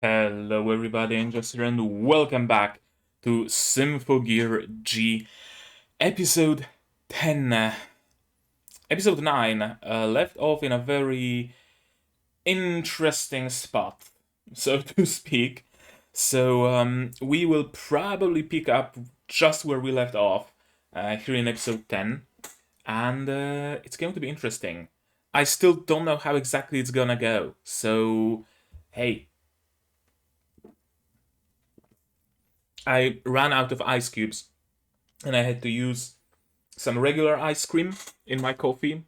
Hello everybody, and welcome back to Symphogear G, episode 10. Episode 9 left off in a very interesting spot, so to speak. So we will probably pick up just where we left off here in episode 10, and it's going to be interesting. I still don't know how exactly it's gonna go, so hey, I ran out of ice cubes and I had to use some regular ice cream in my coffee.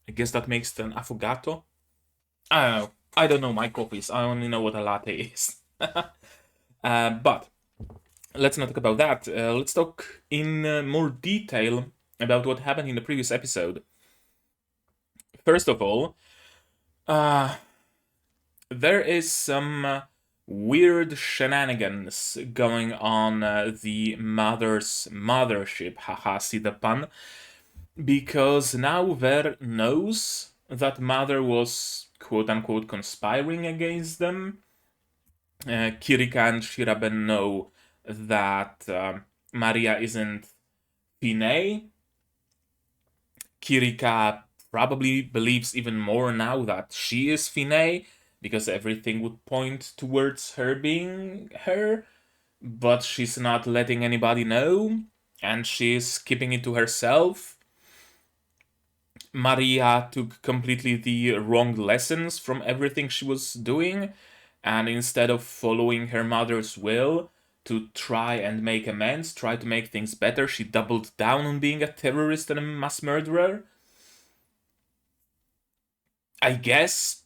I guess that makes it an affogato. I don't know. I don't know my coffees. I only know what a latte is. But let's not talk about that. Let's talk in more detail about what happened in the previous episode. First of all, there is some weird shenanigans going on the mother's mothership. Haha, see the pun? Because now Ver knows that Mother was quote-unquote conspiring against them. Kirika and Shirabe know that Maria isn't Finé. Kirika probably believes even more now that she is Finé, because everything would point towards her being her, but she's not letting anybody know, and she's keeping it to herself. Maria took completely the wrong lessons from everything she was doing, and instead of following her mother's will to try and make amends, try to make things better, she doubled down on being a terrorist and a mass murderer. I guess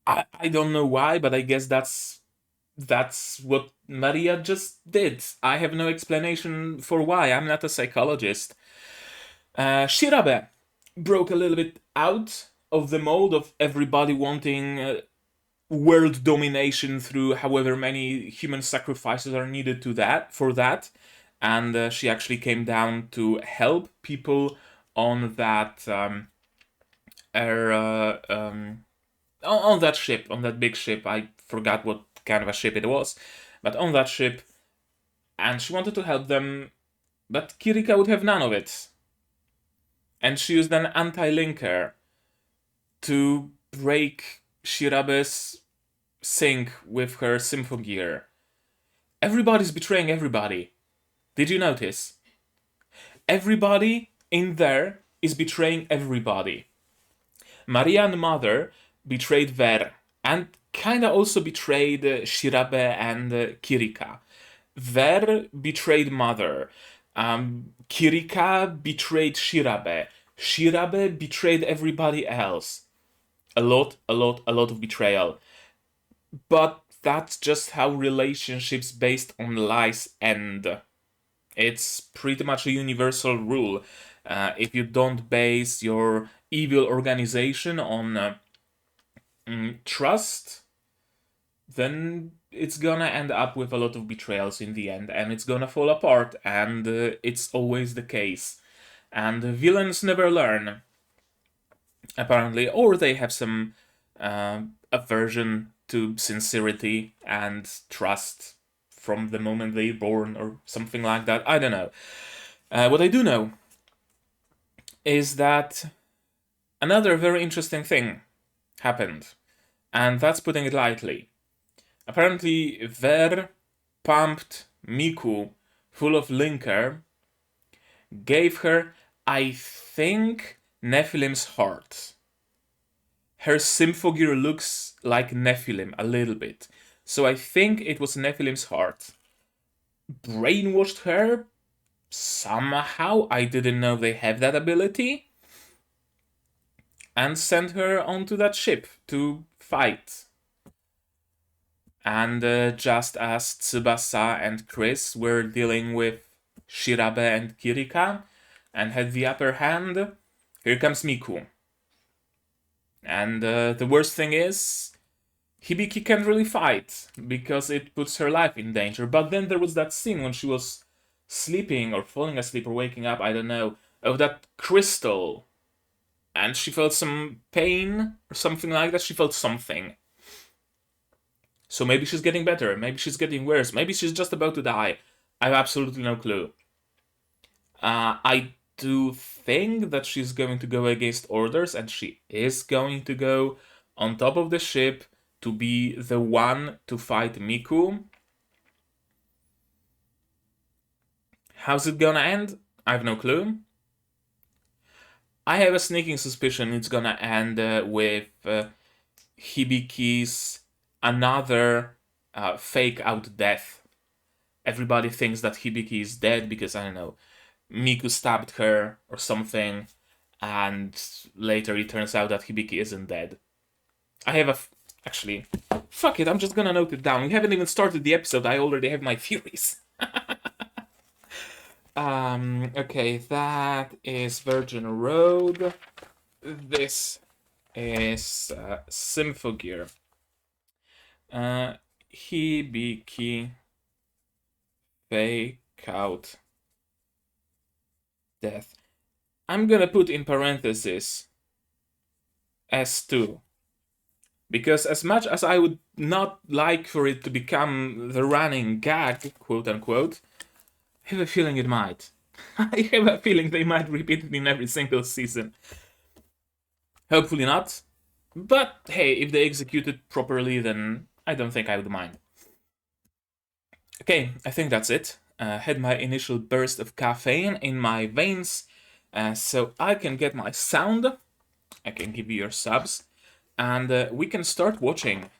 I don't know why, but I guess that's what Maria just did. I have no explanation for why. I'm not a psychologist. Shirabe broke a little bit out of the mold of everybody wanting world domination through however many human sacrifices are needed to that for that, and she actually came down to help people on that on that ship, on that big ship. I forgot what kind of a ship it was, but on that ship, and she wanted to help them, but Kirika would have none of it. And she used an anti-linker to break Shirabe's sync with her Symphogear. Everybody's betraying everybody. Did you notice? Everybody in there is betraying everybody. Maria and Mother betrayed Ver, and kinda also betrayed Shirabe and Kirika. Ver betrayed Mother. Kirika betrayed Shirabe. Shirabe betrayed everybody else. A lot of betrayal. But that's just how relationships based on lies end. It's pretty much a universal rule. If you don't base your evil organization on trust, then it's gonna end up with a lot of betrayals in the end, and it's gonna fall apart, and it's always the case. And villains never learn, apparently, or they have some aversion to sincerity and trust from the moment they're born, or something like that. I don't know. What I do know is that another very interesting thing happened, and that's putting it lightly. Apparently, Ver pumped Miku full of linker, gave her, I think, Nephilim's heart. Her Symphogear looks like Nephilim a little bit, so I think it was Nephilim's heart. Brainwashed her somehow, I didn't know they have that ability, and sent her onto that ship to fight. And just as Tsubasa and Chris were dealing with Shirabe and Kirika and had the upper hand, here comes Miku. And the worst thing is, Hibiki can't really fight, because it puts her life in danger. But then there was that scene when she was sleeping, or falling asleep, or waking up, I don't know, of that crystal. And she felt some pain, or something like that. She felt something. So maybe she's getting better, maybe she's getting worse, maybe she's just about to die. I have absolutely no clue. I do think that she's going to go against orders, and she is going to go on top of the ship to be the one to fight Miku. How's it gonna end? I have no clue. I have a sneaking suspicion it's gonna end with Hibiki's another fake out death. Everybody thinks that Hibiki is dead because, I don't know, Miku stabbed her or something, and later it turns out that Hibiki isn't dead. I have actually, fuck it, I'm just gonna note it down. We haven't even started the episode, I already have my theories. Okay, that is Virgin Road. This is Symphogear. Hibiki fake out death. I'm gonna put in parentheses S2. Because as much as I would not like for it to become the running gag, quote unquote, I have a feeling it might. I have a feeling they might repeat it in every single season. Hopefully not. But hey, if they execute it properly, then I don't think I would mind. Okay, I think that's it. Had my initial burst of caffeine in my veins, so I can get my sound. I can give you your subs, and we can start watching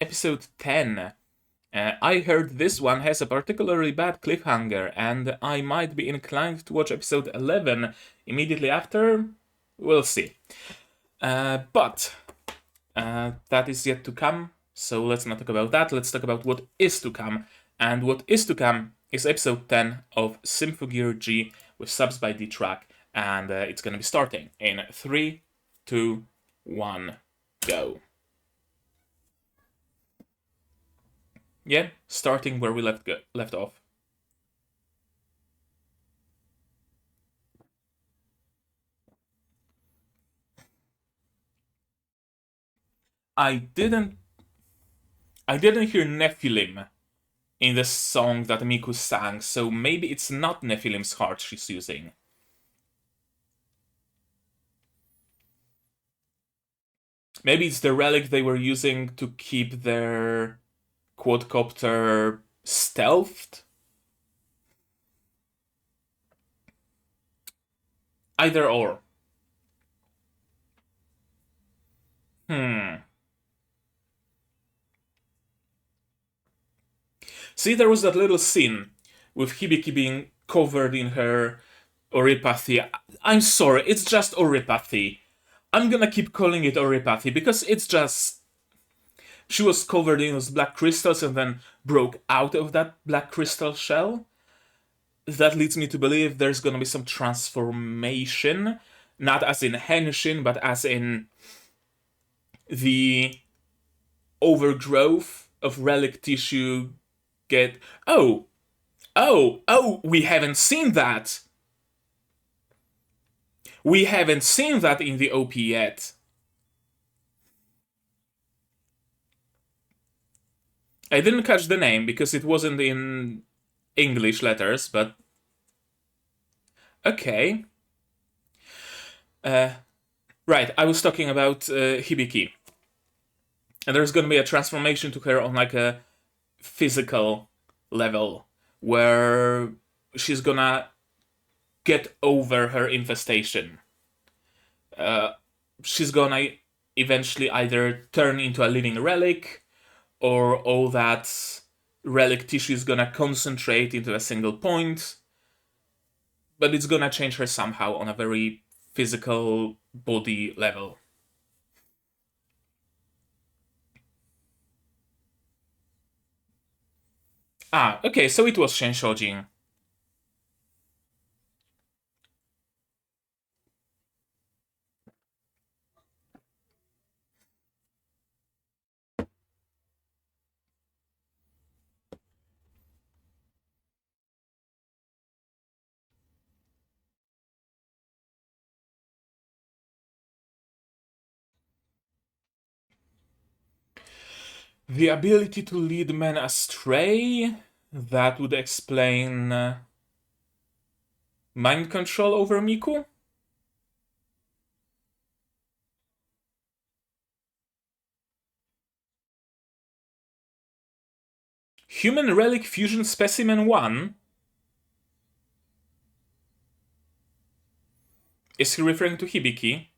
episode 10. I heard this one has a particularly bad cliffhanger, and I might be inclined to watch episode 11 immediately after. We'll see. But that is yet to come, so let's not talk about that. Let's talk about what is to come. And what is to come is episode 10 of Symphogear G with subs by D-Track, and it's gonna be starting in 3, 2, 1, go. Yeah, starting where we left off. I didn't hear Nephilim in the song that Miku sang, so maybe it's not Nephilim's heart she's using. Maybe it's the relic they were using to keep their quadcopter stealthed? Either or. See, there was that little scene with Hibiki being covered in her oripathy. I'm sorry, it's just oripathy. I'm gonna keep calling it oripathy because it's just. She was covered in those black crystals and then broke out of that black crystal shell. That leads me to believe there's gonna be some transformation. Not as in henshin, but as in the overgrowth of relic tissue get. Oh, we haven't seen that! We haven't seen that in the OP yet. I didn't catch the name because it wasn't in English letters, but. Okay. Right, I was talking about Hibiki. And there's gonna be a transformation to her on like a physical level where she's gonna get over her infestation. She's gonna eventually either turn into a living relic, or all that relic tissue is gonna concentrate into a single point. But it's gonna change her somehow on a very physical body level. Okay, so it was Shenshojin. The ability to lead men astray? That would explain mind control over Miku? Human Relic Fusion Specimen 1? Is he referring to Hibiki?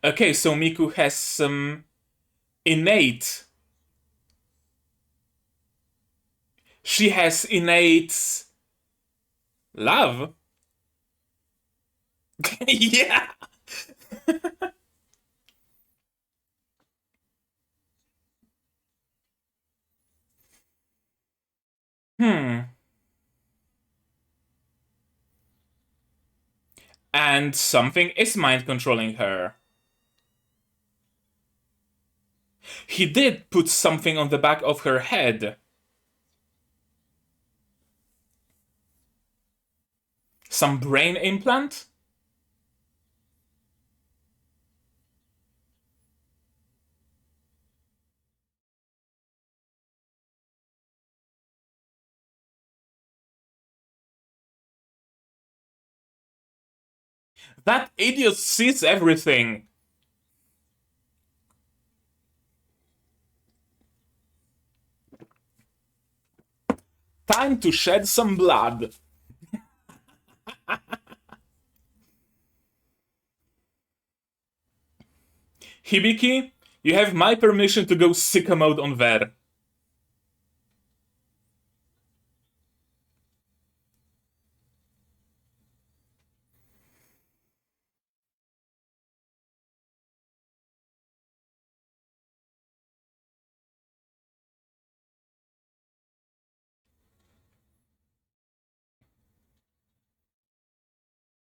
Okay, so Miku has some innate. She has innate love. Yeah. Hmm. And something is mind controlling her. He did put something on the back of her head. Some brain implant? That idiot sees everything. Time to shed some blood. Hibiki, you have my permission to go sicko mode on Ver.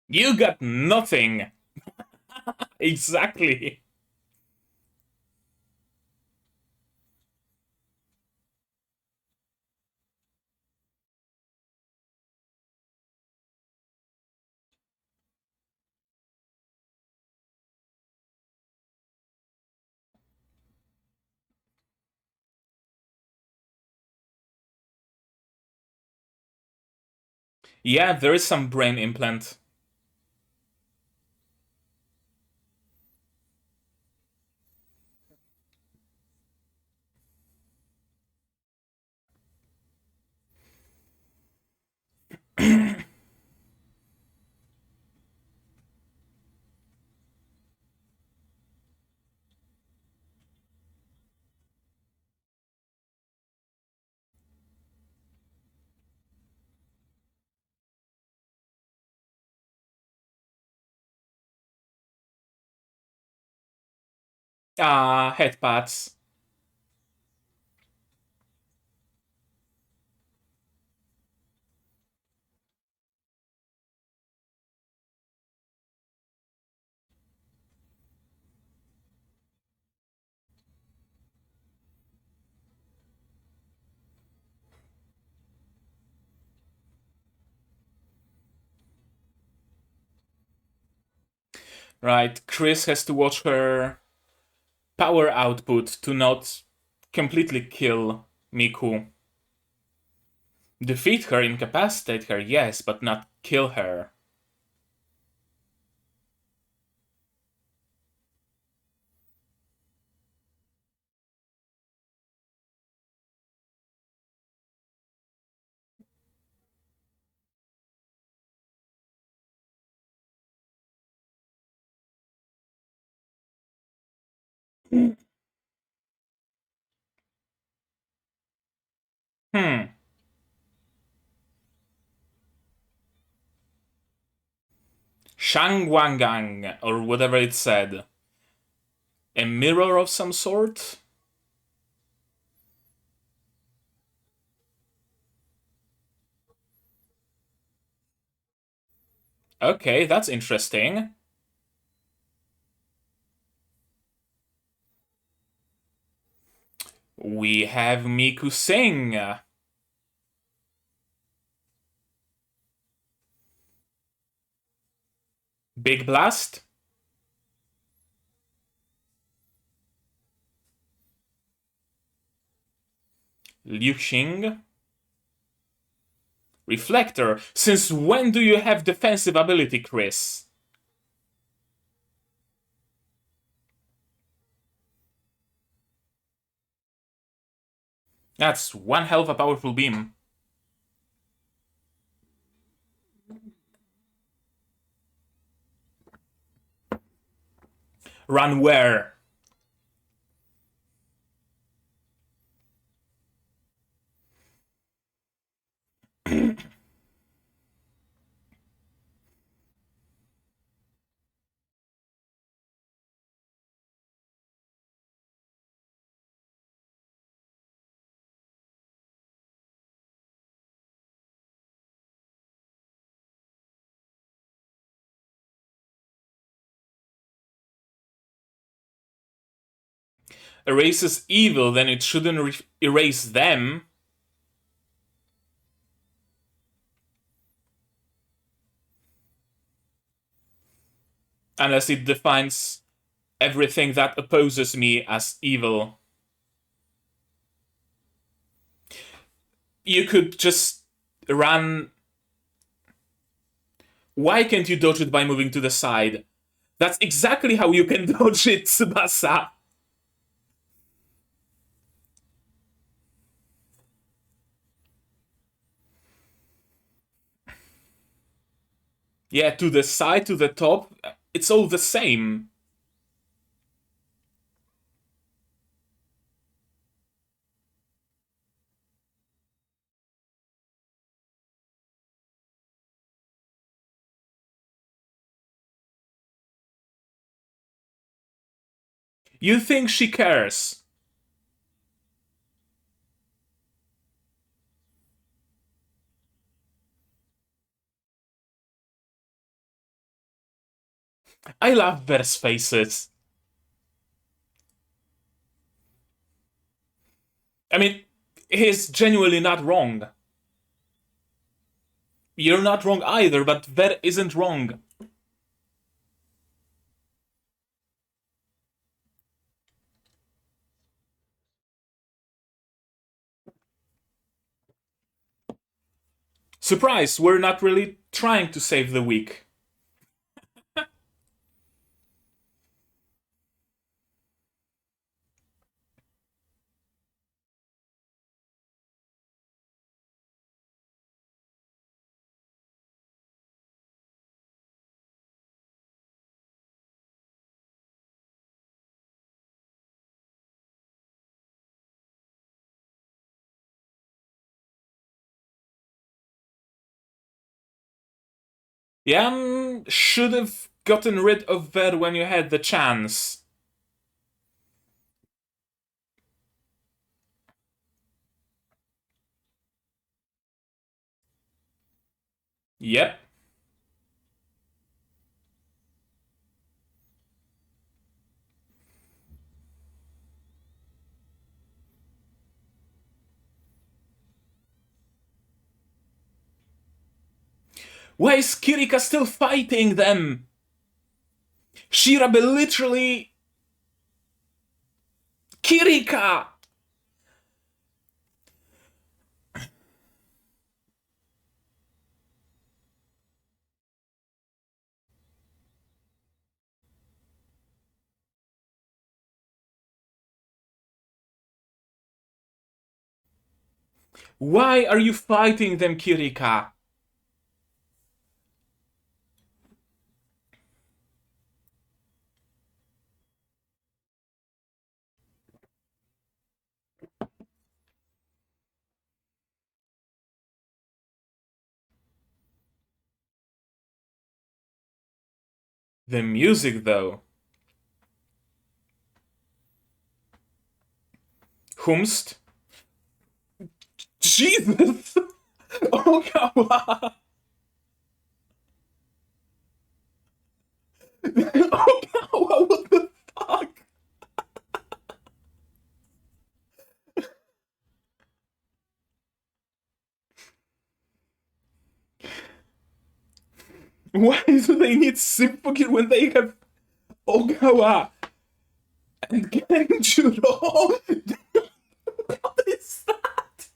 You got nothing. Exactly. Yeah, there is some brain implant. Ah, head pads. Right, Chris has to watch her power output to not completely kill Miku. Defeat her, incapacitate her, yes, but not kill her. Hmm. Shangwangang, or whatever it said. A mirror of some sort? Okay, that's interesting. We have Miku Singh. Big Blast. Liu Xing. Reflector. Since when do you have defensive ability, Chris? That's one hell of a powerful beam. Run where? Erases evil, then it shouldn't erase them. Unless it defines everything that opposes me as evil. You could just run. Why can't you dodge it by moving to the side? That's exactly how you can dodge it, Tsubasa. Yeah, to the side, to the top, it's all the same. You think she cares? I love Ver's faces. I mean, he's genuinely not wrong. You're not wrong either, but Ver isn't wrong. Surprise, we're not really trying to save the weak. Yeah, should have gotten rid of Ver when you had the chance. Yep. Why is Kirika still fighting them? Shirabe literally... Kirika! Why are you fighting them, Kirika? The music, though. Humst? Jesus! Oh, God! Oh, God, what the fuck? Why do they need Symphogear when they have Ogawa and Genjuro? What is that?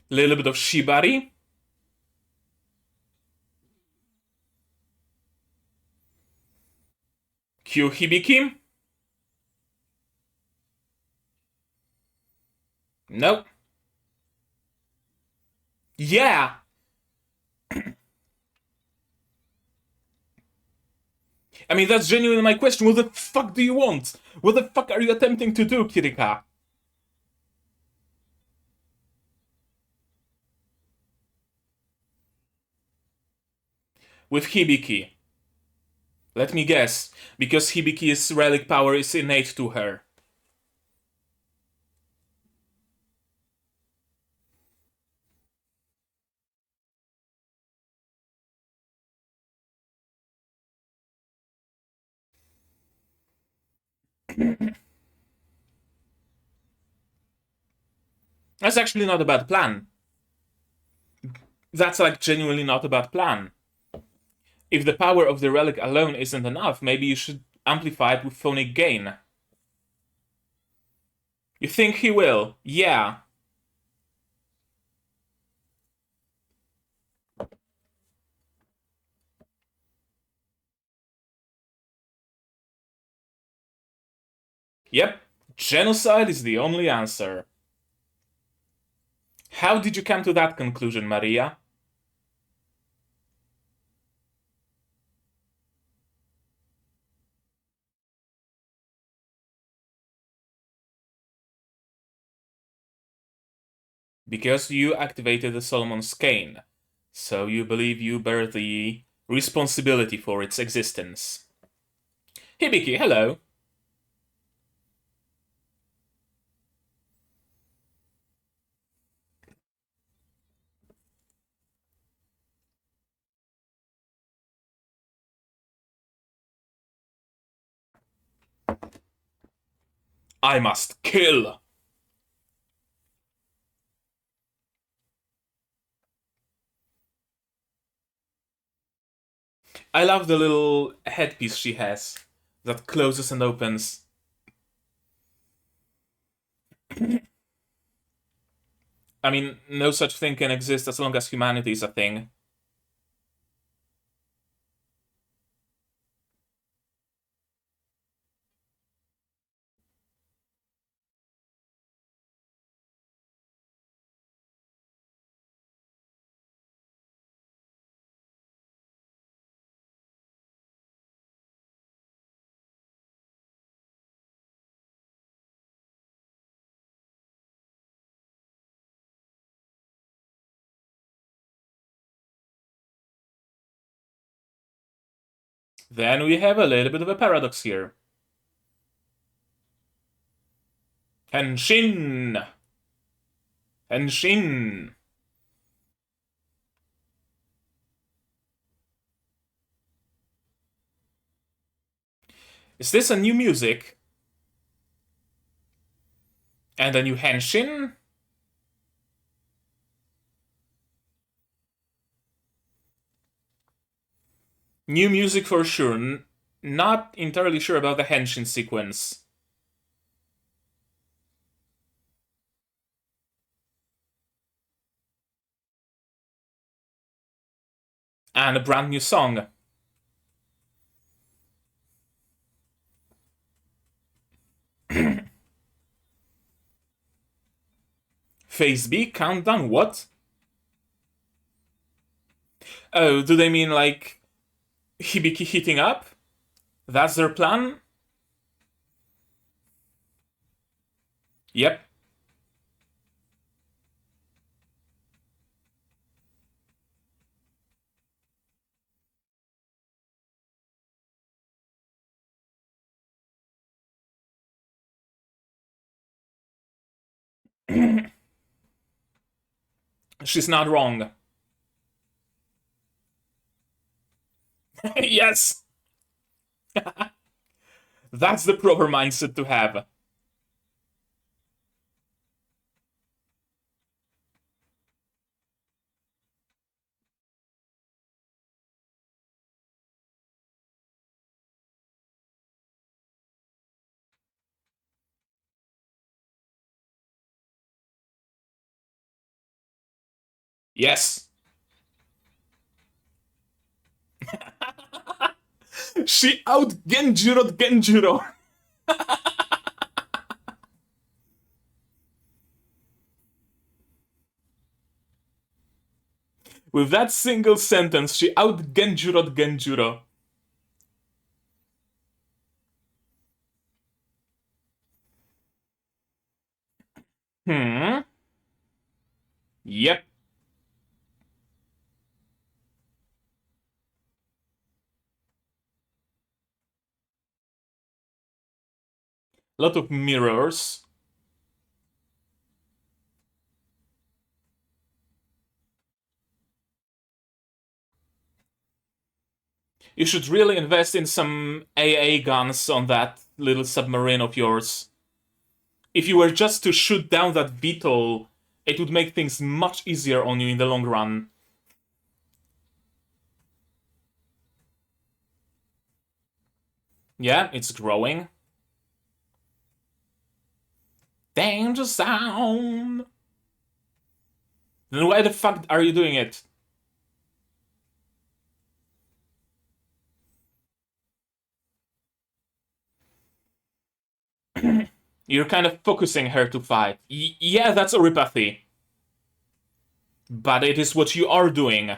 Little bit of Shibari. Q Hibiki. Nope. Yeah. I mean, that's genuinely my question. What the fuck do you want? What the fuck are you attempting to do, Kirika? With Hibiki. Let me guess. Because Hibiki's relic power is innate to her. That's actually not a bad plan. That's like genuinely not a bad plan. If the power of the relic alone isn't enough, maybe you should amplify it with phonic gain. You think he will? Yeah. Yep. Genocide is the only answer. How did you come to that conclusion, Maria? Because you activated the Solomon's Cane, so you believe you bear the responsibility for its existence. Hibiki, hello. I must kill. I love the little headpiece she has that closes and opens. I mean, no such thing can exist as long as humanity is a thing. Then we have a little bit of a paradox here. Henshin! Henshin! Is this a new music? And a new Henshin? New music for sure. Not entirely sure about the Henshin sequence. And a brand new song. Phase B, countdown, what? Oh, do they mean like Hibiki heating up? That's their plan? Yep. She's not wrong. Yes! That's the proper mindset to have. Yes. She out Genjiro'd Genjiro. With that single sentence, she out Genjiro'd Genjiro. Hmm. Yep. A lot of mirrors. You should really invest in some AA guns on that little submarine of yours. If you were just to shoot down that VTOL, it would make things much easier on you in the long run. Yeah, it's growing. Danger zone! Then why the fuck are you doing it? You're kind of focusing her to fight. Yeah, that's oripathy. But it is what you are doing.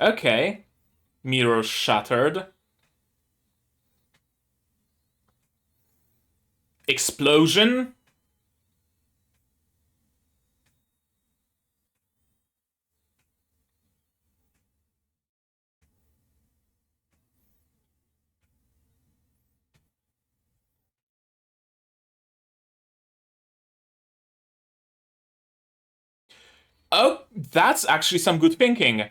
Okay. Mirror shattered. Explosion? Oh, that's actually some good thinking.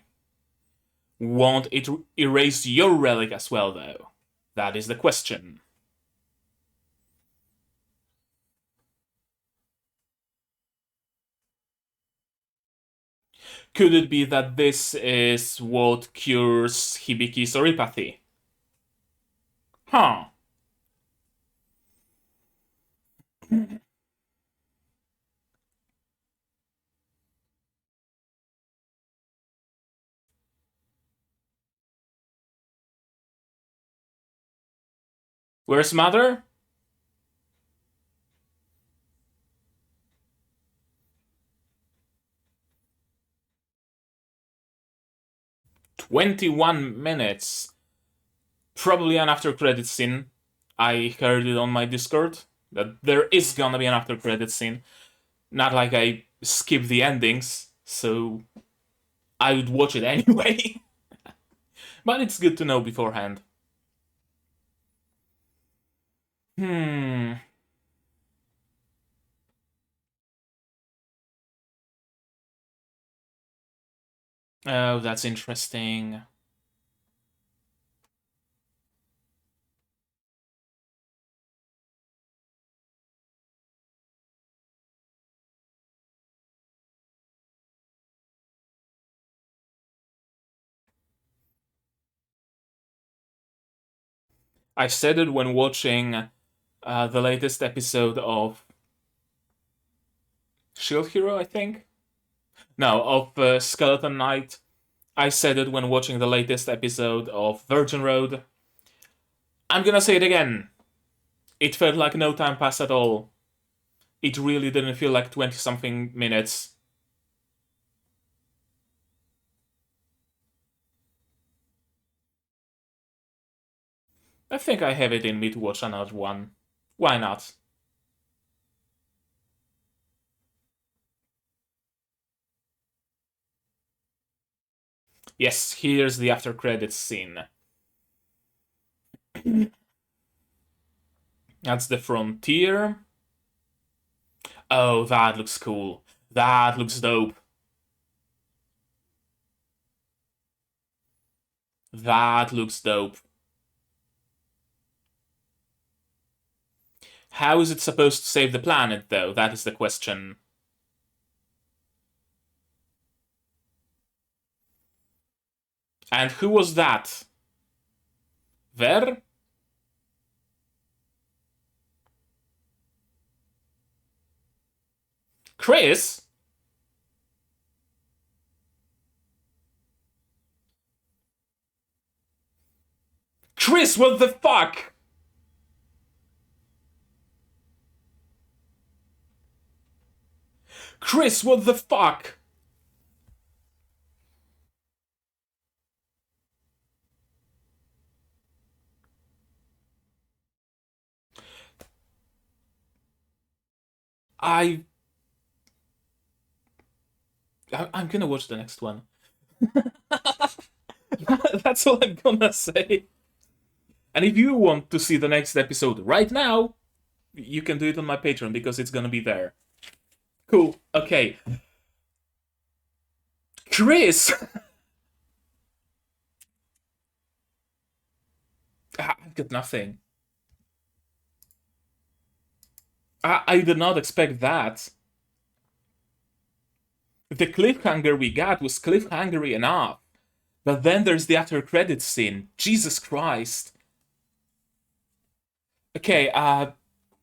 Won't it erase your relic as well, though? That is the question. Could it be that this is what cures Hibiki's oripathy? Huh. Where's Mother? 21 minutes. Probably an after credit scene. I heard it on my Discord that there is gonna be an after credit scene. Not like I skip the endings, so I would watch it anyway. But it's good to know beforehand. Hmm. Oh, that's interesting. I said it when watching the latest episode of Shield Hero, I think. No, of Skeleton Knight. I said it when watching the latest episode of Virgin Road. I'm gonna say it again. It felt like no time passed at all. It really didn't feel like 20 something minutes. I think I have it in me to watch another one. Why not? Yes, here's the after credits scene. That's the frontier. Oh, that looks cool. That looks dope. That looks dope. How is it supposed to save the planet, though? That is the question. And who was that? Ver? Chris? Chris, what the fuck? Chris, what the fuck? I I'm gonna watch the next one. That's all I'm gonna say. And if you want to see the next episode right now, you can do it on my Patreon because it's gonna be there. Cool. Okay. Chris! I've got nothing. I did not expect that. The cliffhanger we got was cliffhangery enough. But then there's the after credits scene. Jesus Christ. Okay,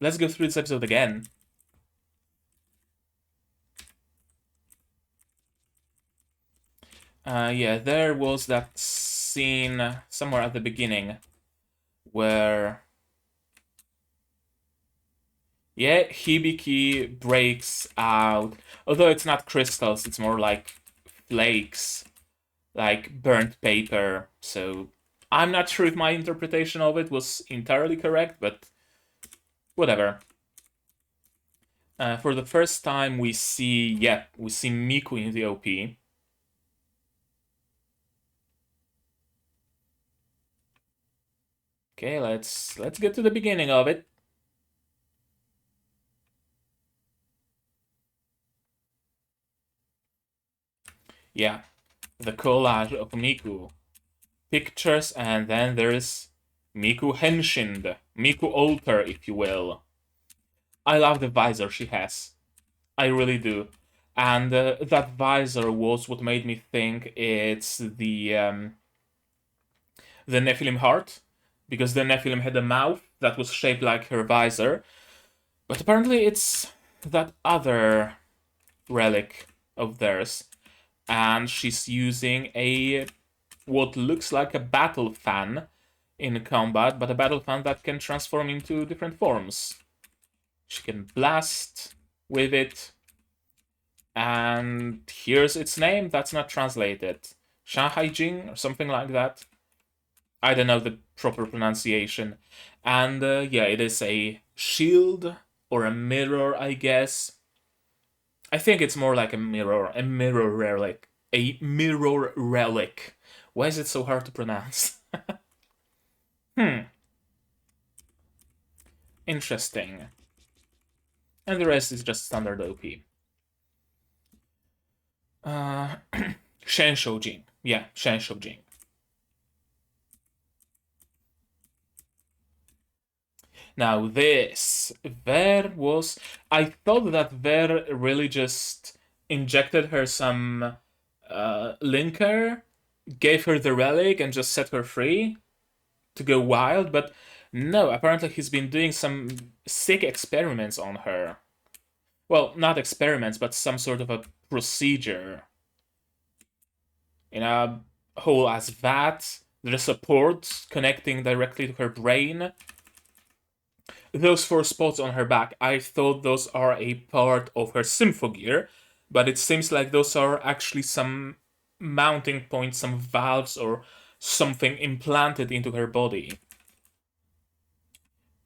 let's go through this episode again. Yeah, there was that scene somewhere at the beginning where, yeah, Hibiki breaks out. Although it's not crystals, it's more like flakes, like burnt paper. So I'm not sure if my interpretation of it was entirely correct, but whatever. For the first time, we see Miku in the OP. Okay, let's get to the beginning of it. Yeah, the collage of Miku pictures, and then there's Miku Henshin, Miku altar, if you will. I love the visor she has. I really do. And that visor was what made me think it's the Nephilim heart, because the Nephilim had a mouth that was shaped like her visor. But apparently it's that other relic of theirs. And she's using what looks like a battle fan in combat, but a battle fan that can transform into different forms. She can blast with it, and here's its name that's not translated. Shanghai Jing or something like that. I don't know the proper pronunciation. And yeah, it is a shield or a mirror, I guess. I think it's more like a mirror relic. A mirror relic. Why is it so hard to pronounce? Interesting. And the rest is just standard OP. Shen Shoujing. Yeah, Shen Shoujing. Now this, Ver was... I thought that Ver really just injected her some linker, gave her the relic, and just set her free to go wild, but no, apparently he's been doing some sick experiments on her. Well, not experiments, but some sort of a procedure. In a whole as that, there's a port connecting directly to her brain. Those 4 spots on her back, I thought those are a part of her Symphogear, but it seems like those are actually some mounting points, some valves, or something implanted into her body.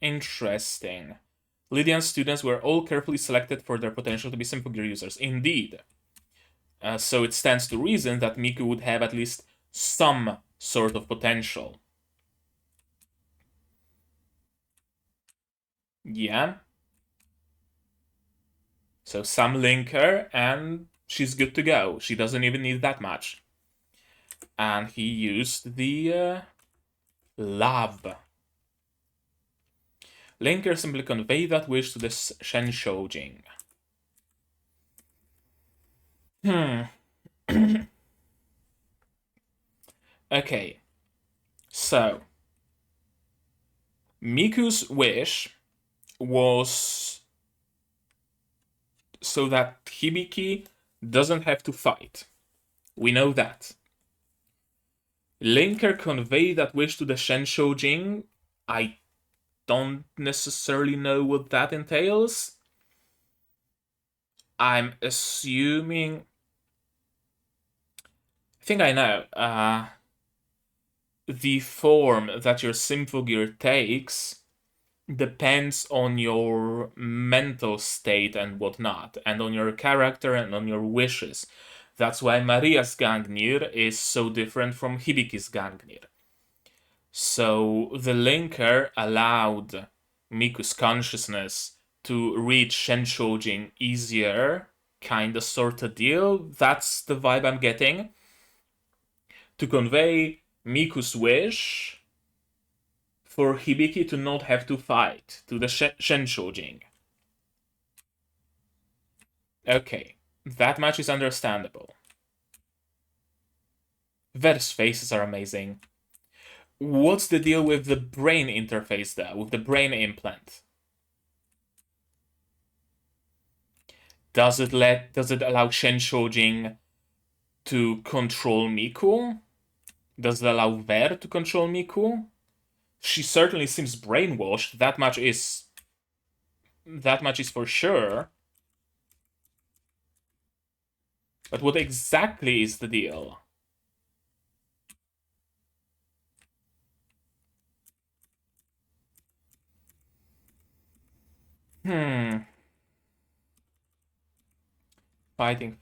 Interesting. Lydian's students were all carefully selected for their potential to be Symphogear users. Indeed. So it stands to reason that Miku would have at least some sort of potential. Yeah. So some linker, and she's good to go. She doesn't even need that much. And he used the love. Linker simply convey that wish to the Shenshojing. Okay. So, Miku's wish was so that Hibiki doesn't have to fight. We know that. Linker convey that wish to the Shenshojing. I don't necessarily know what that entails. I'm assuming. I think I know. The form that your Symphogear takes depends on your mental state and whatnot, and on your character and on your wishes. That's why Maria's Gangnir is so different from Hibiki's Gangnir. So the linker allowed Miku's consciousness to reach Shenshojin easier, kinda sorta deal. That's the vibe I'm getting. To convey Miku's wish for Hibiki to not have to fight to the Shenshojin. Okay, that much is understandable. Ver's faces are amazing. What's the deal with the brain interface there, with the brain implant? Does it allow Shenshojin to control Miku? Does it allow Ver to control Miku? She certainly seems brainwashed. That much is for sure. But what exactly is the deal? Fighting.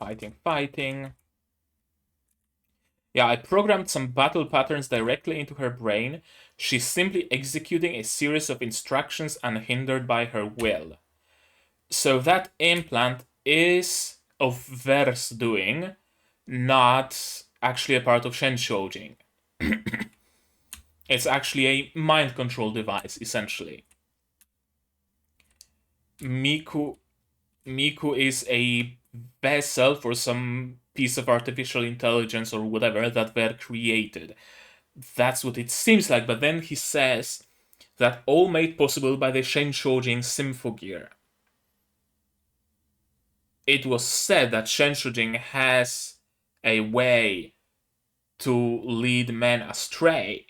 Yeah, I programmed some battle patterns directly into her brain. She's simply executing a series of instructions unhindered by her will. So that implant is of Ver's doing, not actually a part of Shenshojin. It's actually a mind control device, essentially. Miku is a vessel for some piece of artificial intelligence or whatever that Ver created. That's what it seems like, but then he says that all made possible by the Shenshojin Symphogear. It was said that Shenshojin has a way to lead men astray.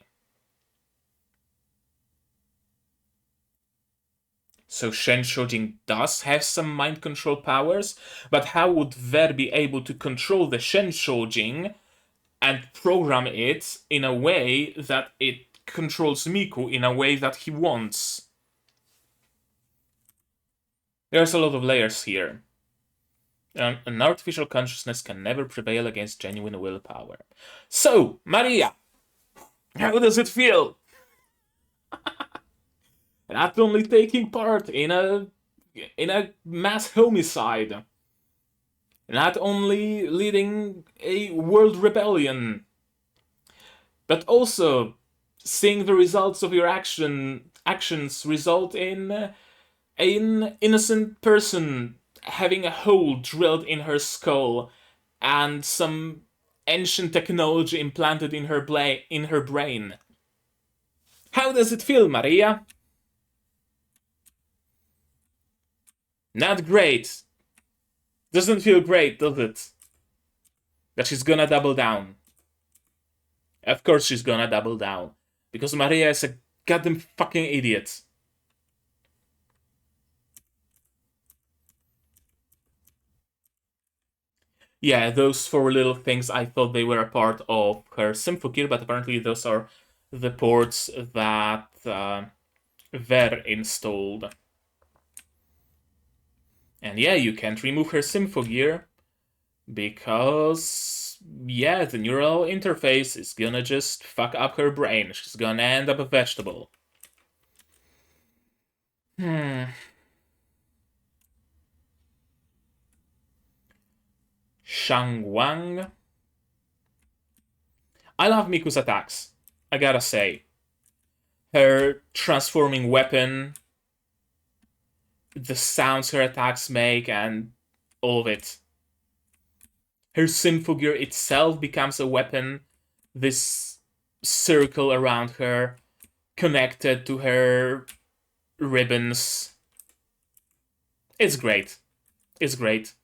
So Shenshojin does have some mind control powers, but how would Ver be able to control the Shenshojin and program it in a way that it controls Miku in a way that he wants? There's a lot of layers here. An artificial consciousness can never prevail against genuine willpower. So, Maria, how does it feel? Not only taking part in a mass homicide, not only leading a world rebellion, but also seeing the results of your actions result in an innocent person having a hole drilled in her skull and some ancient technology implanted in her brain. How does it feel, Maria? Not great. Doesn't feel great, does it? That she's gonna double down. Of course she's gonna double down. Because Maria is a goddamn fucking idiot. Yeah, those four little things, I thought they were a part of her Symphogear, but apparently those are the ports that Ver installed. And yeah, you can't remove her Symphogear because, yeah, the neural interface is gonna just fuck up her brain. She's gonna end up a vegetable. Shang Wang. I love Miku's attacks. I gotta say. Her transforming weapon, the sounds her attacks make, and all of it. Her Symphogear itself becomes a weapon. This circle around her, connected to her ribbons. It's great. It's great.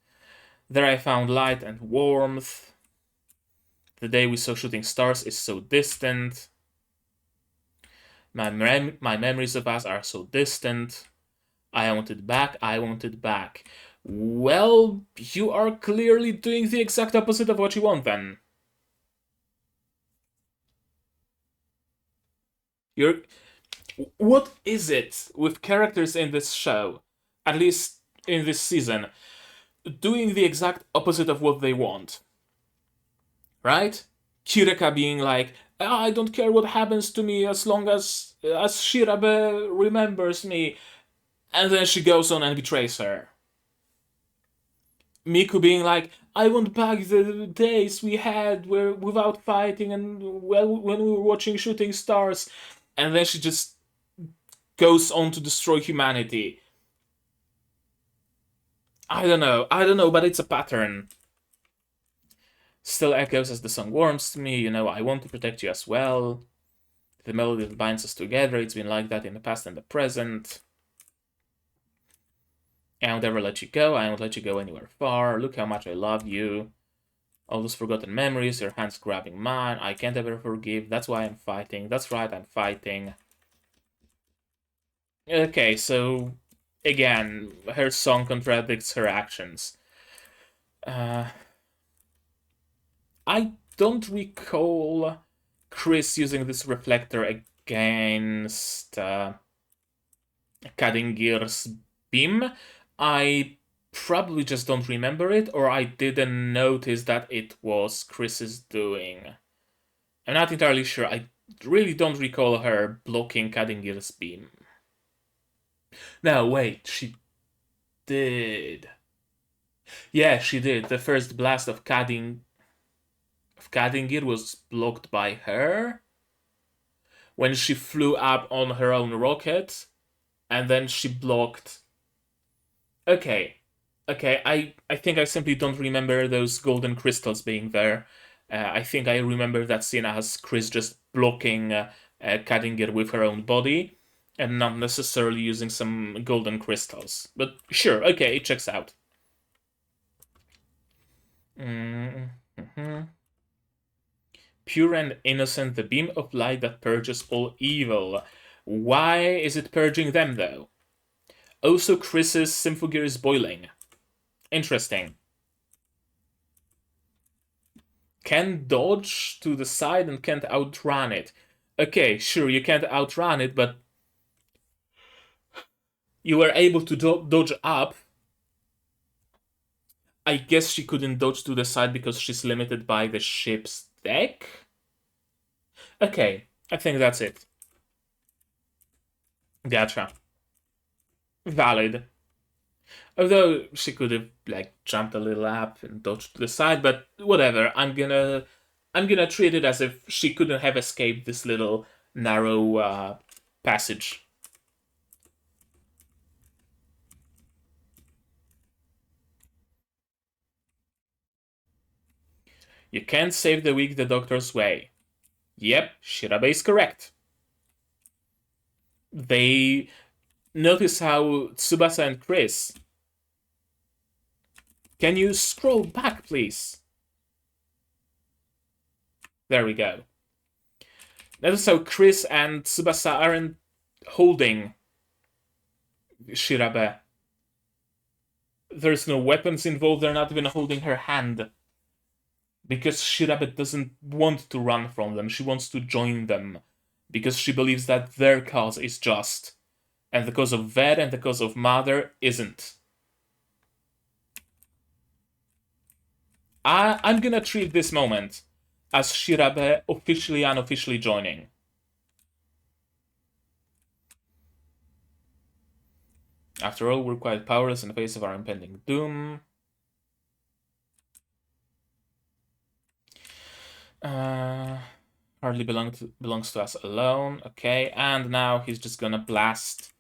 There I found light and warmth. The day we saw shooting stars is so distant. My memories of us are so distant. I want it back. I want it back. Well, you are clearly doing the exact opposite of what you want then. You're... What is it with characters in this show, at least in this season, doing the exact opposite of what they want? Right? Kirika being like, I don't care what happens to me as long as Shirabe remembers me. And then she goes on and betrays her. Miku being like, I want back the days we had where without fighting and when we were watching shooting stars. And then she just goes on to destroy humanity. I don't know, but it's a pattern. Still echoes as the song warms to me, I want to protect you as well. The melody that binds us together, it's been like that in the past and the present. I won't ever let you go, I won't let you go anywhere far, look how much I love you. All those forgotten memories, your hands grabbing mine, I can't ever forgive, that's why I'm fighting, that's right, I'm fighting. Okay, so, again, her song contradicts her actions. I don't recall Chris using this reflector against Kadingir's beam. I probably just don't remember it, or I didn't notice that it was Chris's doing. I'm not entirely sure. I really don't recall her blocking Kadingir's beam. No, wait, she did. Yeah, she did. The first blast of Kadingir was blocked by her when she flew up on her own rocket, and then she blocked. Okay, I think I simply don't remember those golden crystals being there. I think I remember that scene as Chris just blocking Kadingir with her own body, and not necessarily using some golden crystals. But sure, okay, it checks out. Pure and innocent, the beam of light that purges all evil. Why is it purging them, though? Also, Chris's Symphogear is boiling. Interesting. Can dodge to the side and can't outrun it. Okay, sure, you can't outrun it, but you were able to dodge up. I guess she couldn't dodge to the side because she's limited by the ship's deck? Okay, I think that's it. Gotcha. Valid. Although she could have jumped a little up and dodged to the side, but whatever. I'm gonna treat it as if she couldn't have escaped this little narrow passage. You can't save the weak the doctor's way. Yep, Shirabe is correct. They notice how Tsubasa and Chris. Can you scroll back, please? There we go. Notice how Chris and Tsubasa aren't holding Shirabe. There's no weapons involved, they're not even holding her hand. Because Shirabe doesn't want to run from them, she wants to join them. Because she believes that their cause is just. And the cause of Ved and the cause of Mother isn't. I'm gonna treat this moment as Shirabe officially unofficially joining. After all, we're quite powerless in the face of our impending doom. Hardly belongs to us alone. Okay, and now he's just gonna blast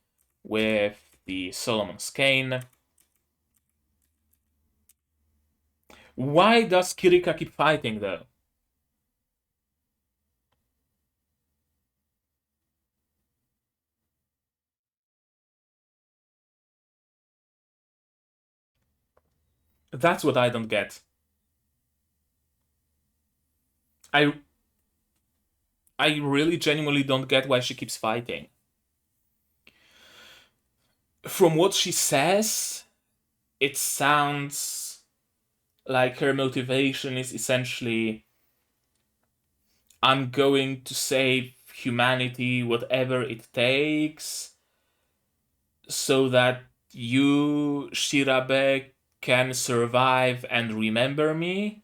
with the Solomon's Cane. Why does Kirika keep fighting, though? That's what I don't get. I I really genuinely don't get why she keeps fighting. From what she says, it sounds like her motivation is essentially, I'm going to save humanity, whatever it takes, so that you, Shirabe, can survive and remember me.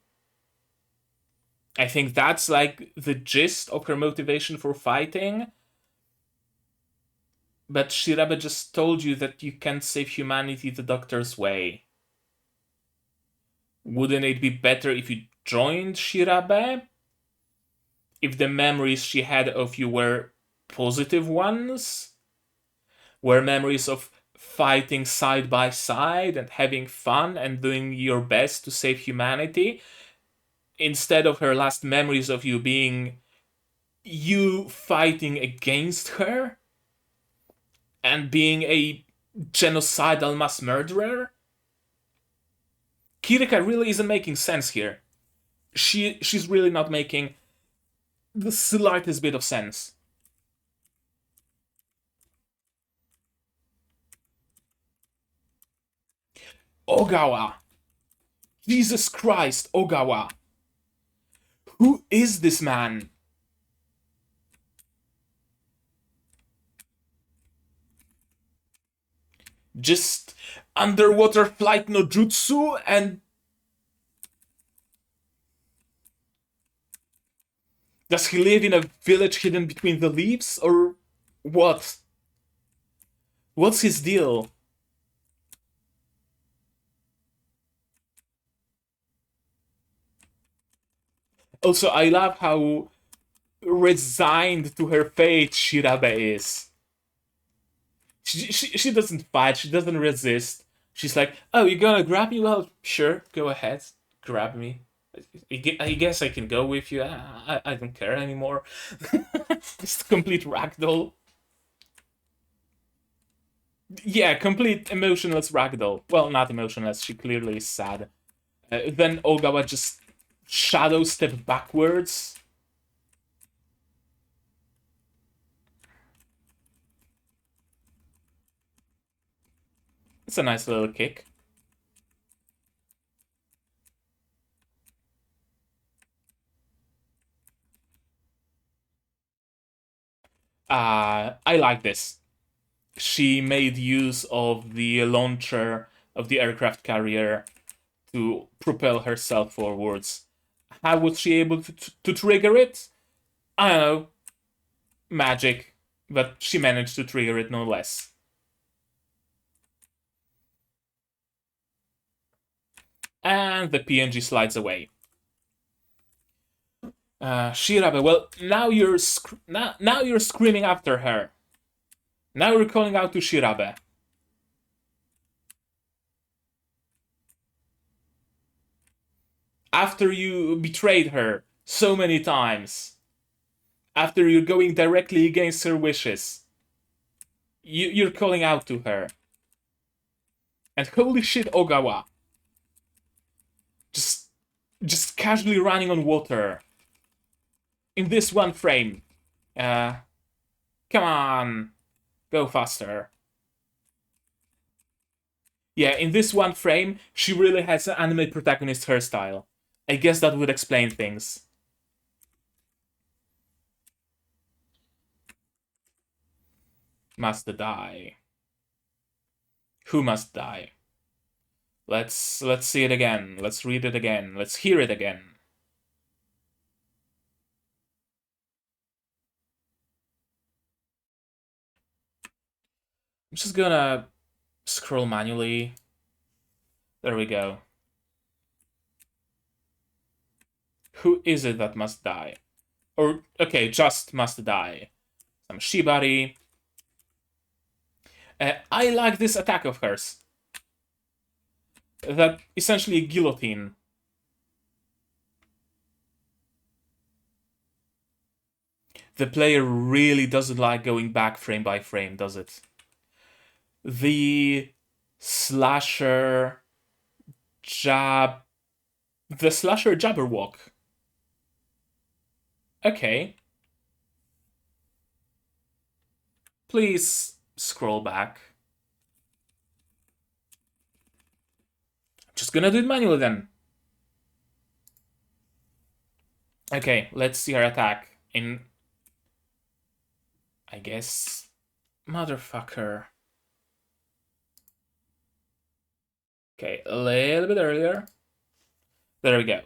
I think that's like the gist of her motivation for fighting. But Shirabe just told you that you can't save humanity the doctor's way. Wouldn't it be better if you joined Shirabe? If the memories she had of you were positive ones? Were memories of fighting side by side and having fun and doing your best to save humanity? Instead of her last memories of you being you fighting against her and being a genocidal mass murderer? Kirika really isn't making sense here. She's really not making the slightest bit of sense. Ogawa! Jesus Christ, Ogawa! Who is this man? Just underwater flight no jutsu and does he live in a village hidden between the leaves or what? What's his deal? Also, I love how resigned to her fate Shirabe is. She doesn't fight, she doesn't resist. She's like, oh, you're gonna grab me? Well, sure, go ahead, grab me. I guess I can go with you. I don't care anymore. Just complete ragdoll. Yeah, complete emotionless ragdoll. Well, not emotionless, she clearly is sad. Then Ogawa just shadow step backwards. It's a nice little kick. I like this. She made use of the launcher of the aircraft carrier to propel herself forwards. How was she able to trigger it? I don't know. Magic. But she managed to trigger it no less. And the PNG slides away. Shirabe, well, now you're screaming after her. Now you're calling out to Shirabe. After you betrayed her so many times, after you're going directly against her wishes, you're calling out to her. And holy shit, Ogawa, just just casually running on water in this one frame. Uh, Come on, go faster. Yeah, in this one frame, she really has an anime protagonist hairstyle. I guess that would explain things. Must die. Who must die? Let's see it again. Let's read it again. Let's hear it again. I'm just gonna Scroll manually. There we go. Who is it that must die? Or, okay, just must die. Some Shibari. I like this attack of hers. That essentially a guillotine. The player really doesn't like going back frame by frame, does it? The slasher jab. The slasher jabberwock. Okay. Please scroll back. Just gonna do it manually then. Okay, let's see her attack. I guess... Motherfucker. Okay, a little bit earlier. There we go.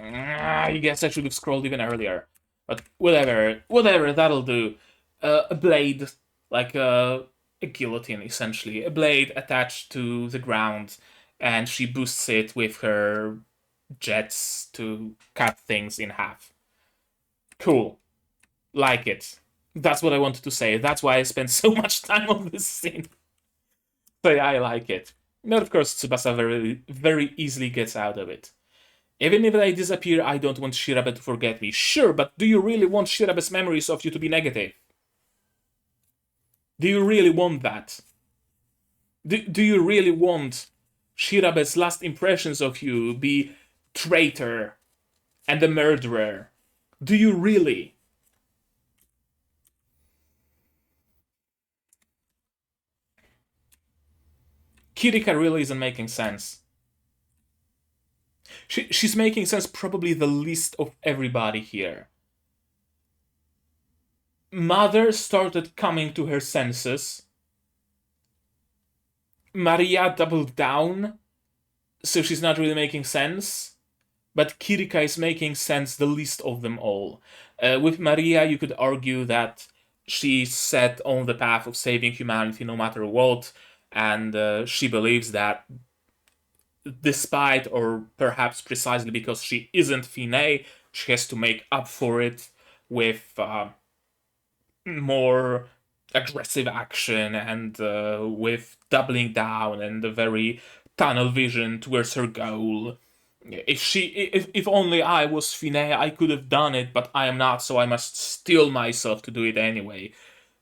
I guess I should have scrolled even earlier. But whatever, that'll do. A blade, like a guillotine, essentially. A blade attached to the ground, and she boosts it with her jets to cut things in half. Cool. Like it. That's what I wanted to say. That's why I spent so much time on this scene. So yeah, I like it. But of course, Tsubasa very easily gets out of it. Even if I disappear, I don't want Shirabe to forget me. Sure, but do you really want Shirabe's memories of you to be negative? Do you really want that? Do you really want Shirabe's last impressions of you be traitor and a murderer? Do you really? Kirika really isn't making sense. She's making sense probably the least of everybody here. Mother started coming to her senses. Maria doubled down, so she's not really making sense. But Kirika is making sense the least of them all. With Maria, you could argue that she's set on the path of saving humanity no matter what, and she believes that despite, or perhaps precisely because she isn't Finé, she has to make up for it with more aggressive action and with doubling down and a very tunnel vision towards her goal. If only I was Finé, I could have done it, but I am not, so I must steel myself to do it anyway.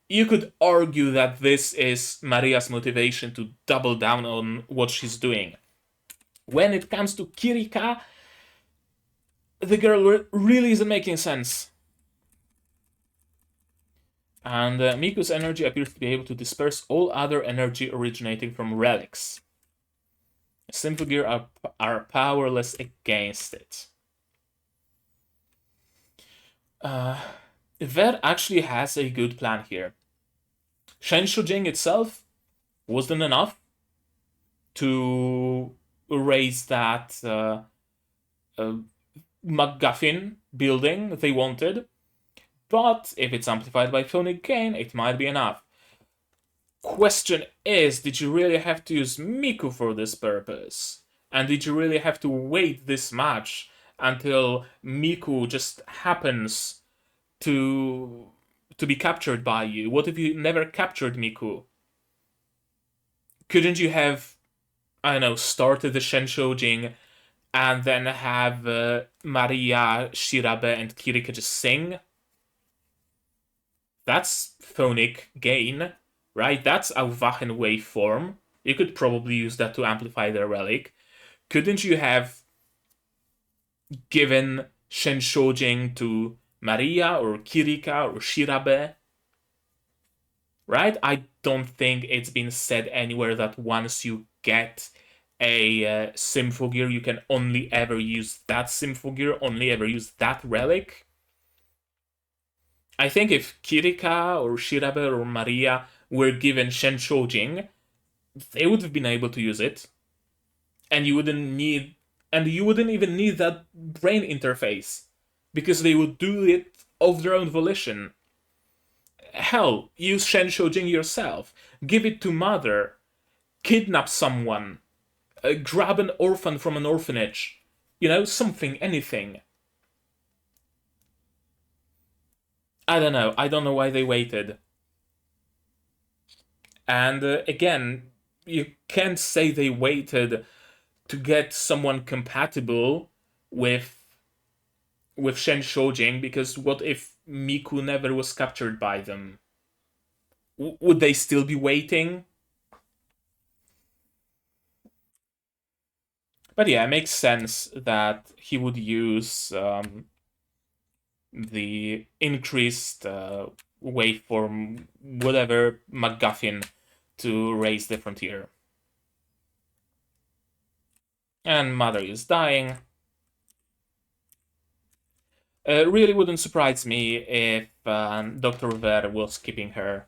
You could argue that this is Maria's motivation to double down on what she's doing. When it comes to Kirika, the girl really isn't making sense. And Miku's energy appears to be able to disperse all other energy originating from relics. Symphogear are powerless against it. Ver actually has a good plan here. Shenshujing itself wasn't enough to erase that MacGuffin building they wanted, but if it's amplified by phonic gain, it might be enough. Question is, did you really have to use Miku for this purpose? And did you really have to wait this much until Miku just happens to be captured by you? What if you never captured Miku? Couldn't you have, I don't know, started the Shenshojing and then have Maria, Shirabe, and Kirika just sing? That's phonic gain, right? That's a Wachen waveform. You could probably use that to amplify their relic. Couldn't you have given Shenshojing to Maria or Kirika or Shirabe? Right? I don't think it's been said anywhere that once you get a Symphogear, you can only ever use that Symphogear, only ever use that relic. I think if Kirika or Shirabe or Maria were given Shenshojing, they would have been able to use it. And you wouldn't even need that brain interface. Because they would do it of their own volition. Hell, use Shen Shojing yourself. Give it to Mother. Kidnap someone. Grab an orphan from an orphanage. You know, something, anything. I don't know. I don't know why they waited. And again, you can't say they waited to get someone compatible with Shen Shojing, because what if Miku never was captured by them? Would they still be waiting? But yeah, it makes sense that he would use the increased waveform, whatever MacGuffin, to raise the frontier. And Mother is dying. Really wouldn't surprise me if Dr. Ver was keeping her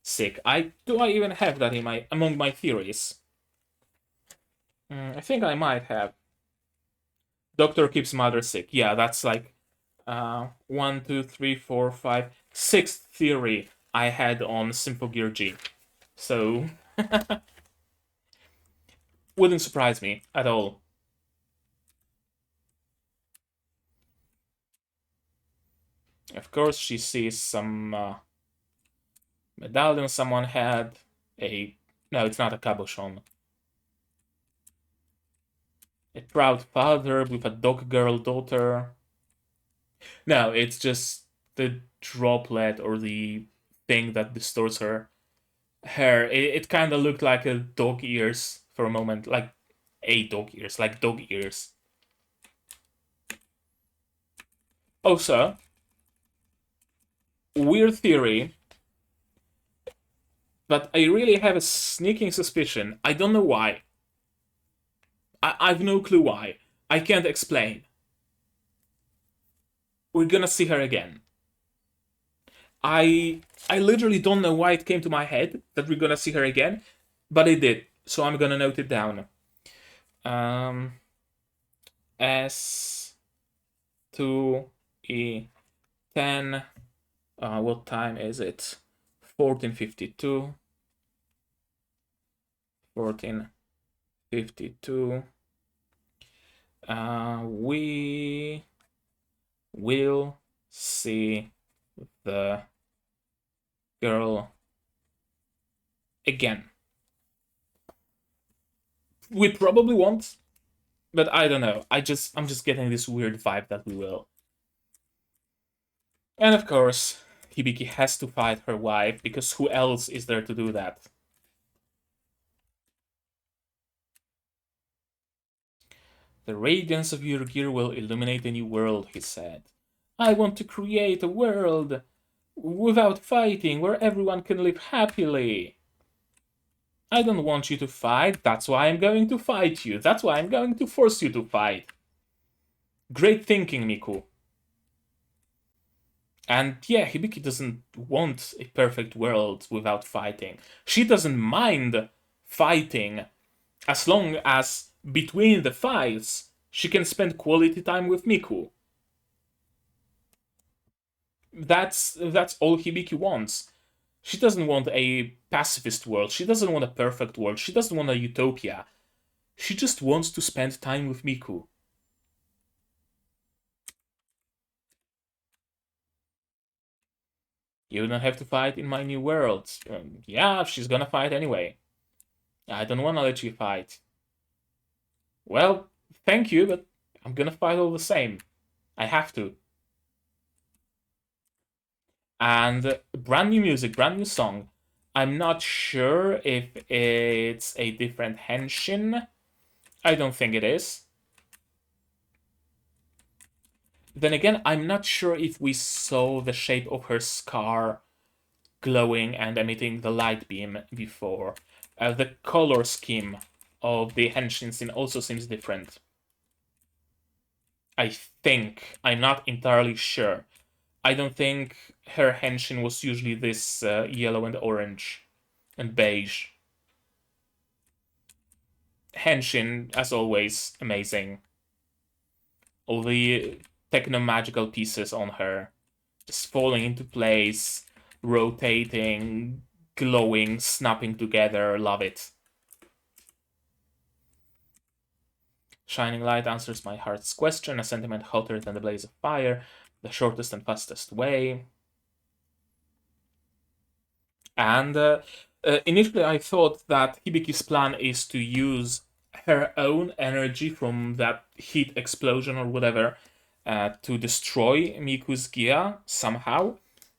sick. Do I even have that in among my theories? I think I might have. Doctor keeps Mother sick. Yeah, that's like 1, 2, 3, 4, 5, 6th theory I had on Symphogear G. So wouldn't surprise me at all. Of course, she sees some medallion someone had. No, it's not a cabochon. A proud father with a dog girl daughter. No, it's just the droplet or the thing that distorts her hair. It kind of looked like a dog ears for a moment, like dog ears. Also, weird theory, but I really have a sneaking suspicion. I don't know why. I've no clue why. I can't explain. We're gonna see her again. I literally don't know why it came to my head that we're gonna see her again, but it did. So I'm gonna note it down. S2E10. What time is it? 14:52. 14:52. We will see the girl again. We probably won't, but I don't know. I'm just getting this weird vibe that we will. And of course, Hibiki has to fight her wife, because who else is there to do that? The radiance of your gear will illuminate a new world, he said. I want to create a world without fighting, where everyone can live happily. I don't want you to fight, that's why I'm going to fight you. That's why I'm going to force you to fight. Great thinking, Miku. And yeah, Hibiki doesn't want a perfect world without fighting. She doesn't mind fighting as long as between the fights she can spend quality time with Miku. That's all Hibiki wants. She doesn't want a pacifist world. She doesn't want a perfect world. She doesn't want a utopia. She just wants to spend time with Miku. You don't have to fight in my new world. Yeah, she's gonna fight anyway. I don't wanna let you fight. Well, thank you, but I'm gonna fight all the same. I have to. And brand new music, brand new song. I'm not sure if it's a different henshin. I don't think it is. Then again, I'm not sure if we saw the shape of her scar glowing and emitting the light beam before. The color scheme of the henshin also seems different. I think. I'm not entirely sure. I don't think her henshin was usually this yellow and orange and beige. Henshin, as always, amazing. All the techno-magical pieces on her. just falling into place, rotating, glowing, snapping together. Love it. Shining light answers my heart's question, a sentiment hotter than the blaze of fire, the shortest and fastest way. And initially I thought that Hibiki's plan is to use her own energy from that heat explosion or whatever to destroy Miku's gear somehow.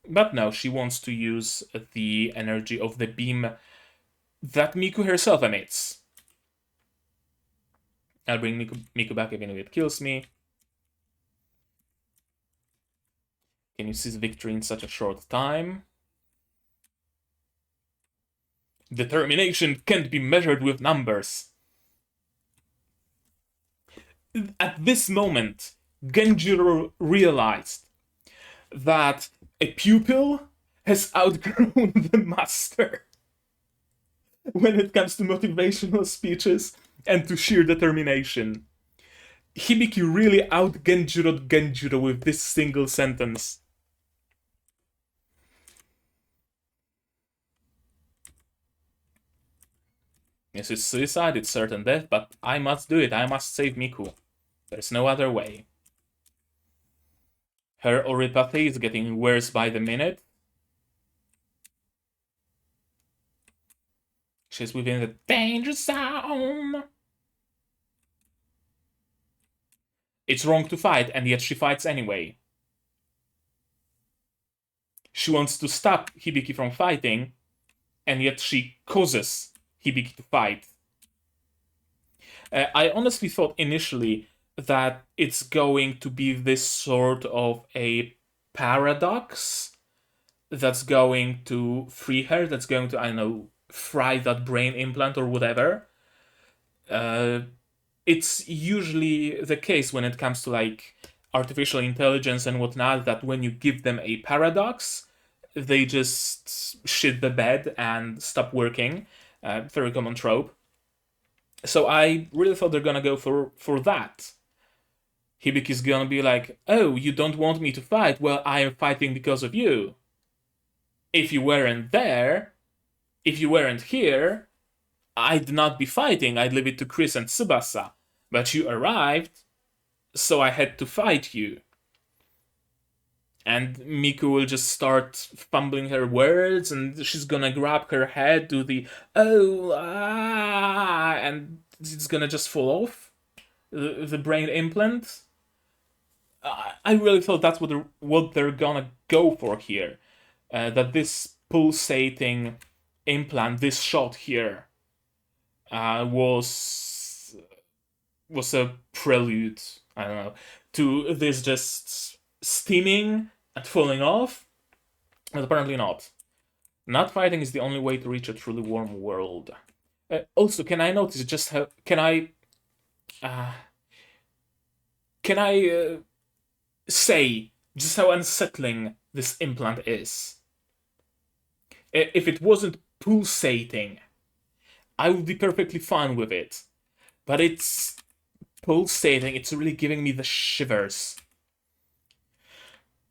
But no, she wants to use the energy of the beam that Miku herself emits. I'll bring Miku back even if it kills me. Can you seize victory in such a short time? Determination can't be measured with numbers. At this moment, Genjiro realized that a pupil has outgrown the master when it comes to motivational speeches and to sheer determination. Hibiki really out-Genjiro'd Genjiro with this single sentence. Yes, it's suicide, it's certain death, but I must do it. I must save Miku. There's no other way. Her oripathy is getting worse by the minute. She's within the danger zone. It's wrong to fight, and yet she fights anyway. She wants to stop Hibiki from fighting, and yet she causes Hibiki to fight. I honestly thought initially that it's going to be this sort of a paradox that's going to free her, that's going to, I don't know, fry that brain implant or whatever. It's usually the case when it comes to like artificial intelligence and whatnot, that when you give them a paradox, they just shit the bed and stop working. Very common trope. So I really thought they're gonna go for that. Hibiki's gonna be like, oh, you don't want me to fight? Well, I am fighting because of you. If you weren't there, if you weren't here, I'd not be fighting. I'd leave it to Chris and Tsubasa. But you arrived, so I had to fight you. And Miku will just start fumbling her words, and she's gonna grab her head, do the and it's gonna just fall off the brain implant. I really thought that's what they're gonna go for here. That this pulsating implant, this shot here, was a prelude, I don't know, to this just steaming and falling off, but apparently not. Not fighting is the only way to reach a truly warm world. Also, can I notice just how can I say just how unsettling this implant is? If it wasn't pulsating, I would be perfectly fine with it. But it's pulsating, it's really giving me the shivers.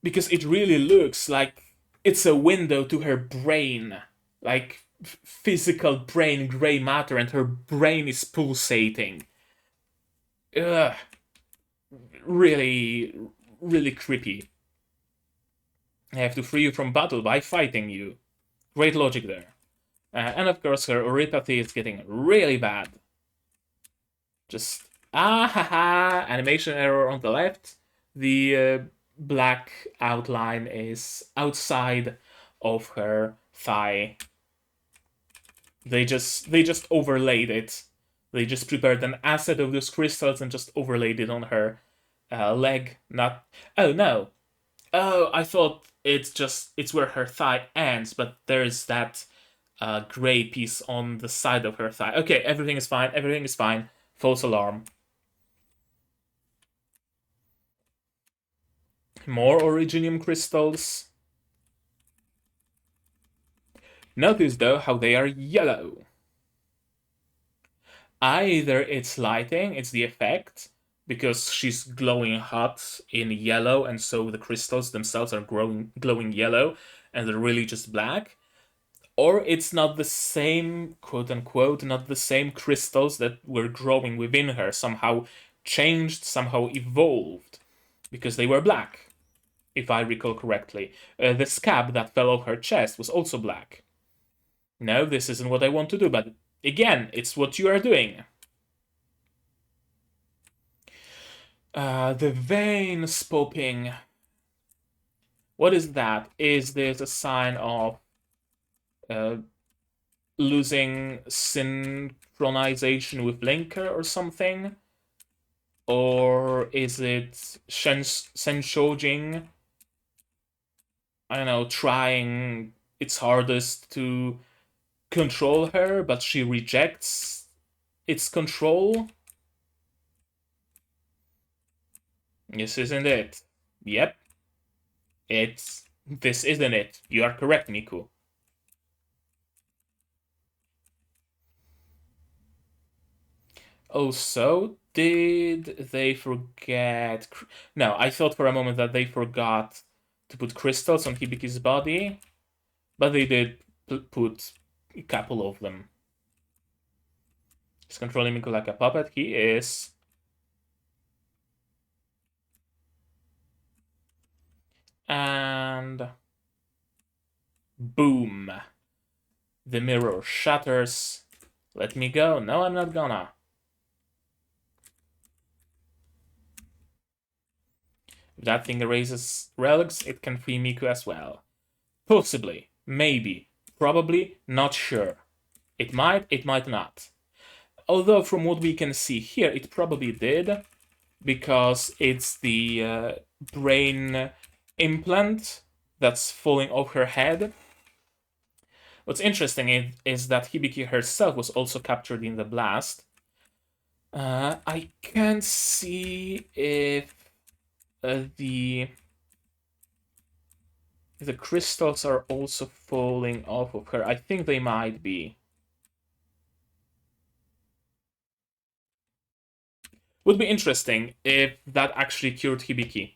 Because it really looks like it's a window to her brain. Like physical brain, gray matter, and her brain is pulsating. Ugh. Really, really creepy. I have to free you from battle by fighting you. Great logic there. And of course, her oripathy is getting really bad. Just animation error on the left. The black outline is outside of her thigh. They just overlaid it. They just prepared an asset of those crystals and just overlaid it on her leg. Not. Oh no. Oh, I thought it's where her thigh ends, but there's that gray piece on the side of her thigh. Okay, everything is fine. Everything is fine. False alarm. More originium crystals. Notice though how they are yellow. Either it's lighting, it's the effect, because she's glowing hot in yellow, and so the crystals themselves are glowing yellow, and they're really just black. Or it's not the same, quote unquote, not the same crystals that were growing within her, somehow changed, somehow evolved, because they were black, if I recall correctly. The scab that fell off her chest was also black. No, this isn't what I want to do, but again, it's what you are doing. The veins popping. What is that? Is this a sign of losing synchronization with linker or something? Or is it Senshojing? I don't know, trying its hardest to control her, but she rejects its control? This isn't it. Yep. This isn't it. You are correct, Miku. Oh, so did they forget? No, I thought for a moment that they forgot to put crystals on Hibiki's body, but they did put a couple of them. He's controlling Miku like a puppet. He is. And boom. The mirror shatters. Let me go. No, I'm not gonna. If that thing erases relics, it can free Miku as well. Possibly. Maybe. Probably. Not sure. It might not. Although from what we can see here, it probably did, because it's the brain implant that's falling off her head. What's interesting is that Hibiki herself was also captured in the blast. I can't see if the crystals are also falling off of her. I think they might be. Would be interesting if that actually cured Hibiki.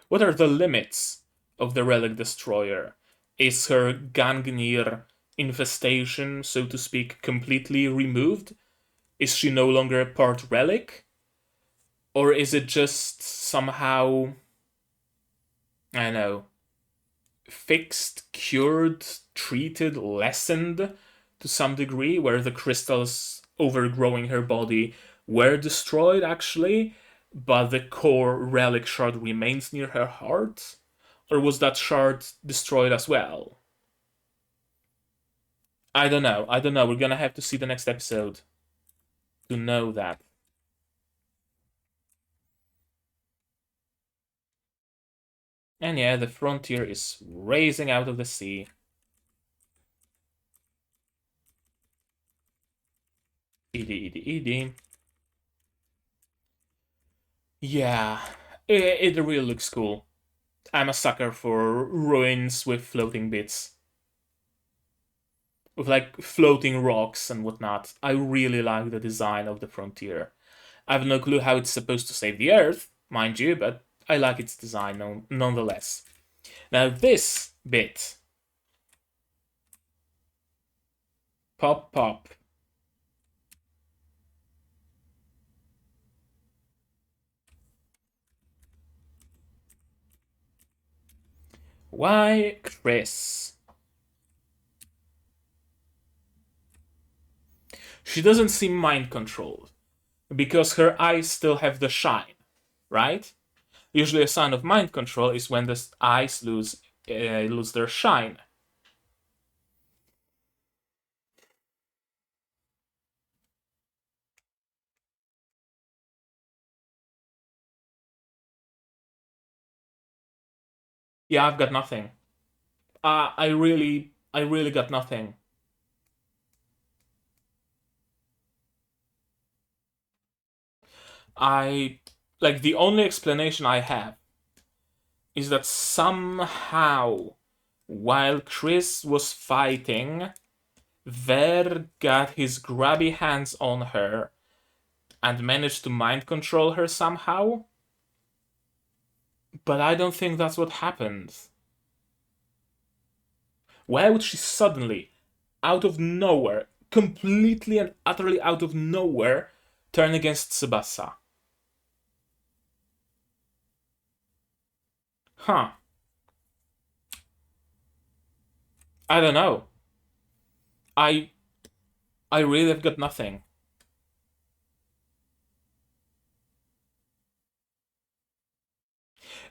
What are the limits of the Relic Destroyer? Is her Gangnir infestation, so to speak, completely removed? Is she no longer a part relic? Or is it just somehow, I don't know, fixed, cured, treated, lessened to some degree, where the crystals overgrowing her body were destroyed actually, but the core relic shard remains near her heart? Or was that shard destroyed as well? I don't know. We're gonna have to see the next episode to know that. And yeah, the frontier is raising out of the sea. Edie. Yeah, it really looks cool. I'm a sucker for ruins with floating bits. With like floating rocks and whatnot. I really like the design of the frontier. I have no clue how it's supposed to save the Earth, mind you, but I like its design nonetheless. Now this bit. Pop. Why Chris? She doesn't seem mind controlled because her eyes still have the shine, right? Usually a sign of mind control is when the eyes lose their shine. Yeah, I've got nothing. I really got nothing. I like the only explanation I have is that somehow while Chris was fighting, Ver got his grabby hands on her and managed to mind control her somehow. But I don't think that's what happened. Why would she suddenly, out of nowhere, completely and utterly out of nowhere, turn against Tsubasa? Huh. I don't know. I I really have got nothing.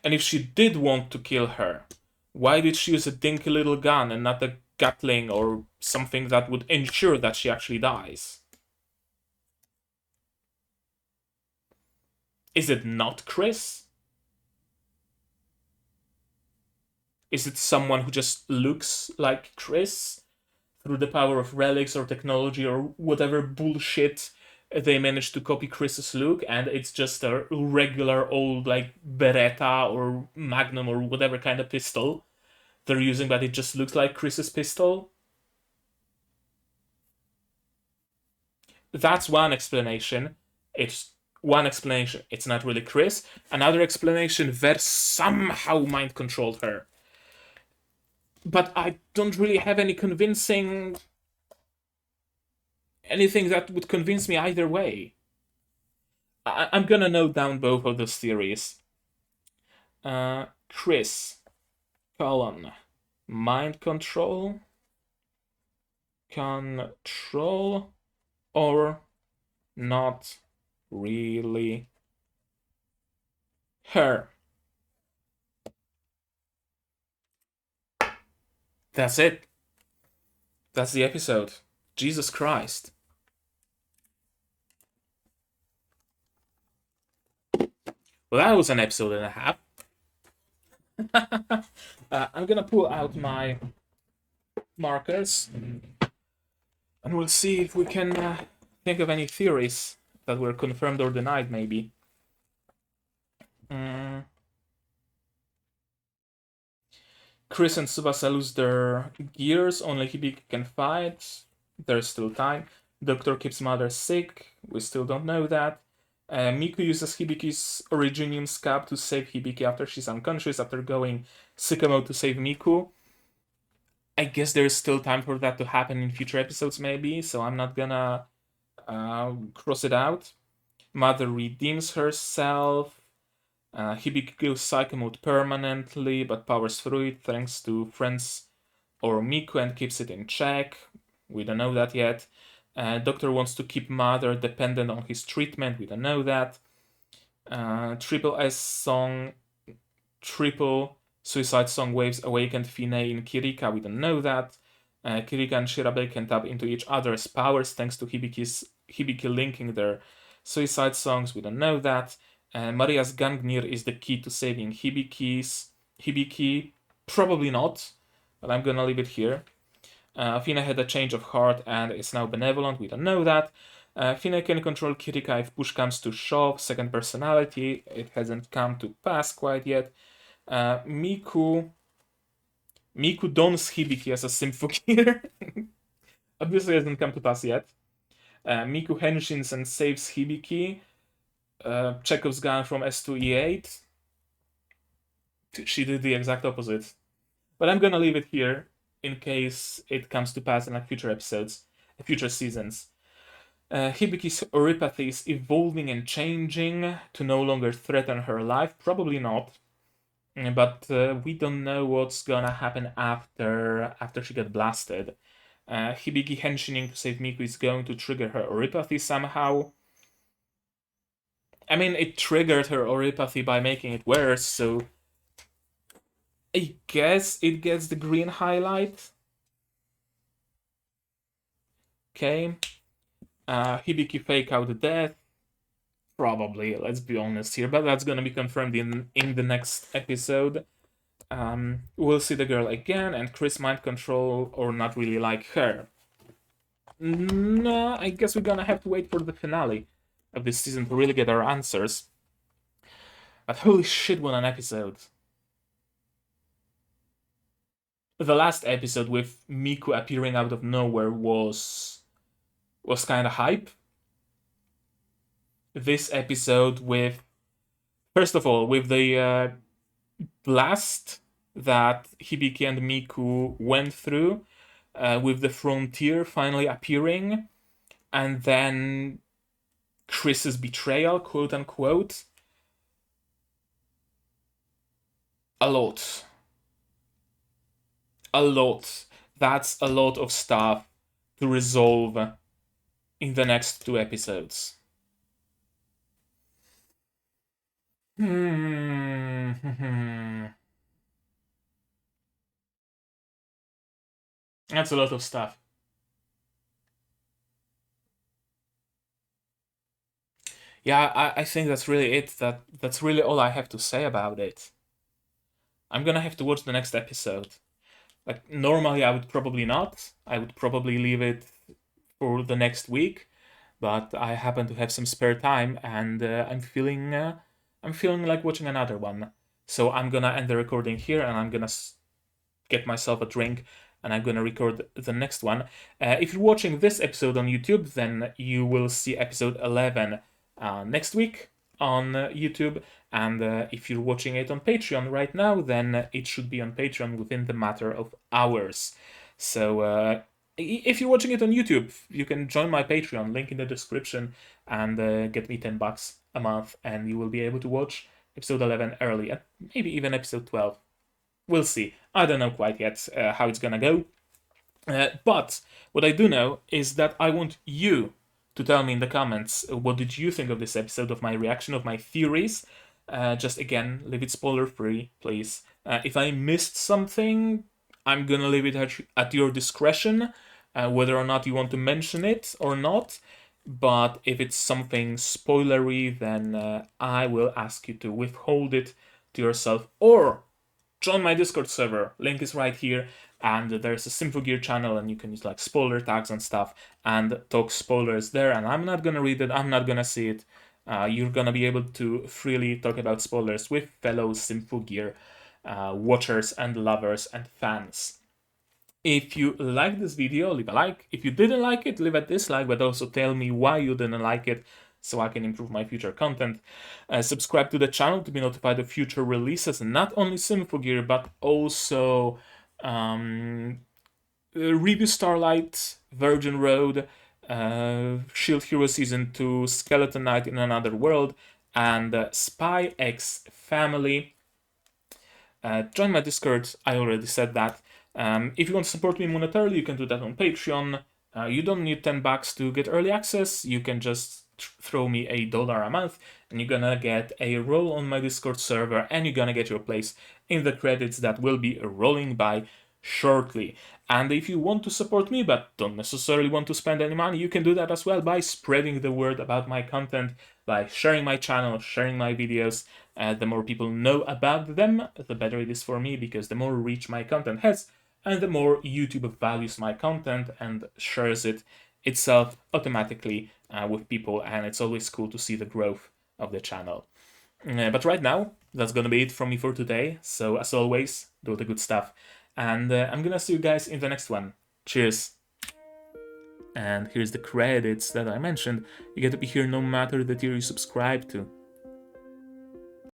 And if she did want to kill her, why did she use a dinky little gun and not a Gatling or something that would ensure that she actually dies? Is it not Chris? Is it someone who just looks like Chris through the power of relics or technology or whatever bullshit they managed to copy Chris's look, and it's just a regular old like Beretta or Magnum or whatever kind of pistol they're using, but it just looks like Chris's pistol? That's one explanation. It's one explanation. It's not really Chris. Another explanation, Ver somehow mind controlled her. But I don't really have any convincing anything that would convince me either way. I'm gonna note down both of those theories. Chris, colon, mind control, or not really her. That's it. That's the episode. Jesus Christ. Well, that was an episode and a half. I'm gonna pull out my markers and we'll see if we can think of any theories that were confirmed or denied, maybe. Chris and Tsubasa lose their gears, only Hibiki can fight. There's still time. Doctor keeps mother sick, we still don't know that. Miku uses Hibiki's Originium scab to save Hibiki after she's unconscious, after going sicko mode to save Miku. I guess there's still time for that to happen in future episodes, maybe, so I'm not gonna cross it out. Mother redeems herself. Hibiki goes psycho mode permanently, but powers through it thanks to friends or Miku and keeps it in check. We don't know that yet. Doctor wants to keep Mother dependent on his treatment. We don't know that. Triple S song, triple Suicide Song waves awakened Finé in Kirika. We don't know that. Kirika and Shirabe can tap into each other's powers thanks to Hibiki linking their Suicide Songs. We don't know that. Maria's Gangnir is the key to saving Hibiki. Probably not, but I'm gonna leave it here. Finé had a change of heart and is now benevolent. We don't know that. Finé can control Kirika if push comes to shove. Second personality. It hasn't come to pass quite yet. Miku dons Hibiki as a Symphogear. Obviously hasn't come to pass yet. Miku henshins and saves Hibiki. Chekhov's gun from S2E8. She did the exact opposite. But I'm gonna leave it here in case it comes to pass in like future episodes, future seasons. Hibiki's oripathy is evolving and changing to no longer threaten her life. Probably not. But we don't know what's gonna happen after she got blasted. Hibiki henshining to save Miku is going to trigger her oripathy somehow. I mean, it triggered her oripathy by making it worse, so I guess it gets the green highlight. Okay. Hibiki fake out death. Probably, let's be honest here, but that's gonna be confirmed in the next episode. We'll see the girl again, and Chris mind control or not really like her. No, I guess we're gonna have to wait for the finale of this season to really get our answers. But holy shit, what an episode. The last episode with Miku appearing out of nowhere was kind of hype. This episode with, first of all, with the blast that Hibiki and Miku went through, with the frontier finally appearing, and then Chris's betrayal, quote unquote. A lot. A lot. That's a lot of stuff to resolve in the next 2 episodes. That's a lot of stuff. Yeah, I think that's really it. That's really all I have to say about it. I'm gonna have to watch the next episode. Like, normally I would probably not. I would probably leave it for the next week, but I happen to have some spare time, and I'm feeling like watching another one. So I'm gonna end the recording here, and I'm gonna get myself a drink, and I'm gonna record the next one. If you're watching this episode on YouTube, then you will see episode 11 next week on YouTube, and if you're watching it on Patreon right now, then it should be on Patreon within the matter of hours. So if you're watching it on YouTube, you can join my Patreon, link in the description, and get me $10 a month, and you will be able to watch episode 11 early, and maybe even episode 12. We'll see. I don't know quite yet how it's gonna go. But what I do know is that I want you to tell me in the comments what did you think of this episode, of my reaction, of my theories. Just again, leave it spoiler free, please. If I missed something, I'm gonna leave it at your discretion, whether or not you want to mention it or not. But if it's something spoilery, then I will ask you to withhold it to yourself, or join my Discord server. Link is right here, and there's a Symphogear channel, and you can use like spoiler tags and stuff and talk spoilers there, and I'm not gonna read it, I'm not gonna see it. You're gonna be able to freely talk about spoilers with fellow Symphogear watchers and lovers and fans. If you liked this video, leave a like. If you didn't like it, leave a dislike, but also tell me why you didn't like it, so I can improve my future content. Subscribe to the channel to be notified of future releases, and not only Symphogear, but also Review Starlight, Virgin Road, Shield Hero Season 2, Skeleton Knight in Another World, and Spy X Family. Join my Discord, I already said that. If you want to support me monetarily, you can do that on Patreon. You don't need $10 to get early access. You can just throw me $1 a month, and you're gonna get a role on my Discord server, and you're gonna get your place in the credits that will be rolling by shortly. And if you want to support me but don't necessarily want to spend any money, you can do that as well by spreading the word about my content, by sharing my channel, sharing my videos. The more people know about them, the better it is for me, because the more reach my content has, and the more YouTube values my content and shares it itself automatically with people, and it's always cool to see the growth of the channel. But right now, that's gonna be it from me for today, so as always, do the good stuff, and I'm gonna see you guys in the next one. Cheers! And here's the credits that I mentioned. You get to be here no matter the tier you subscribe to.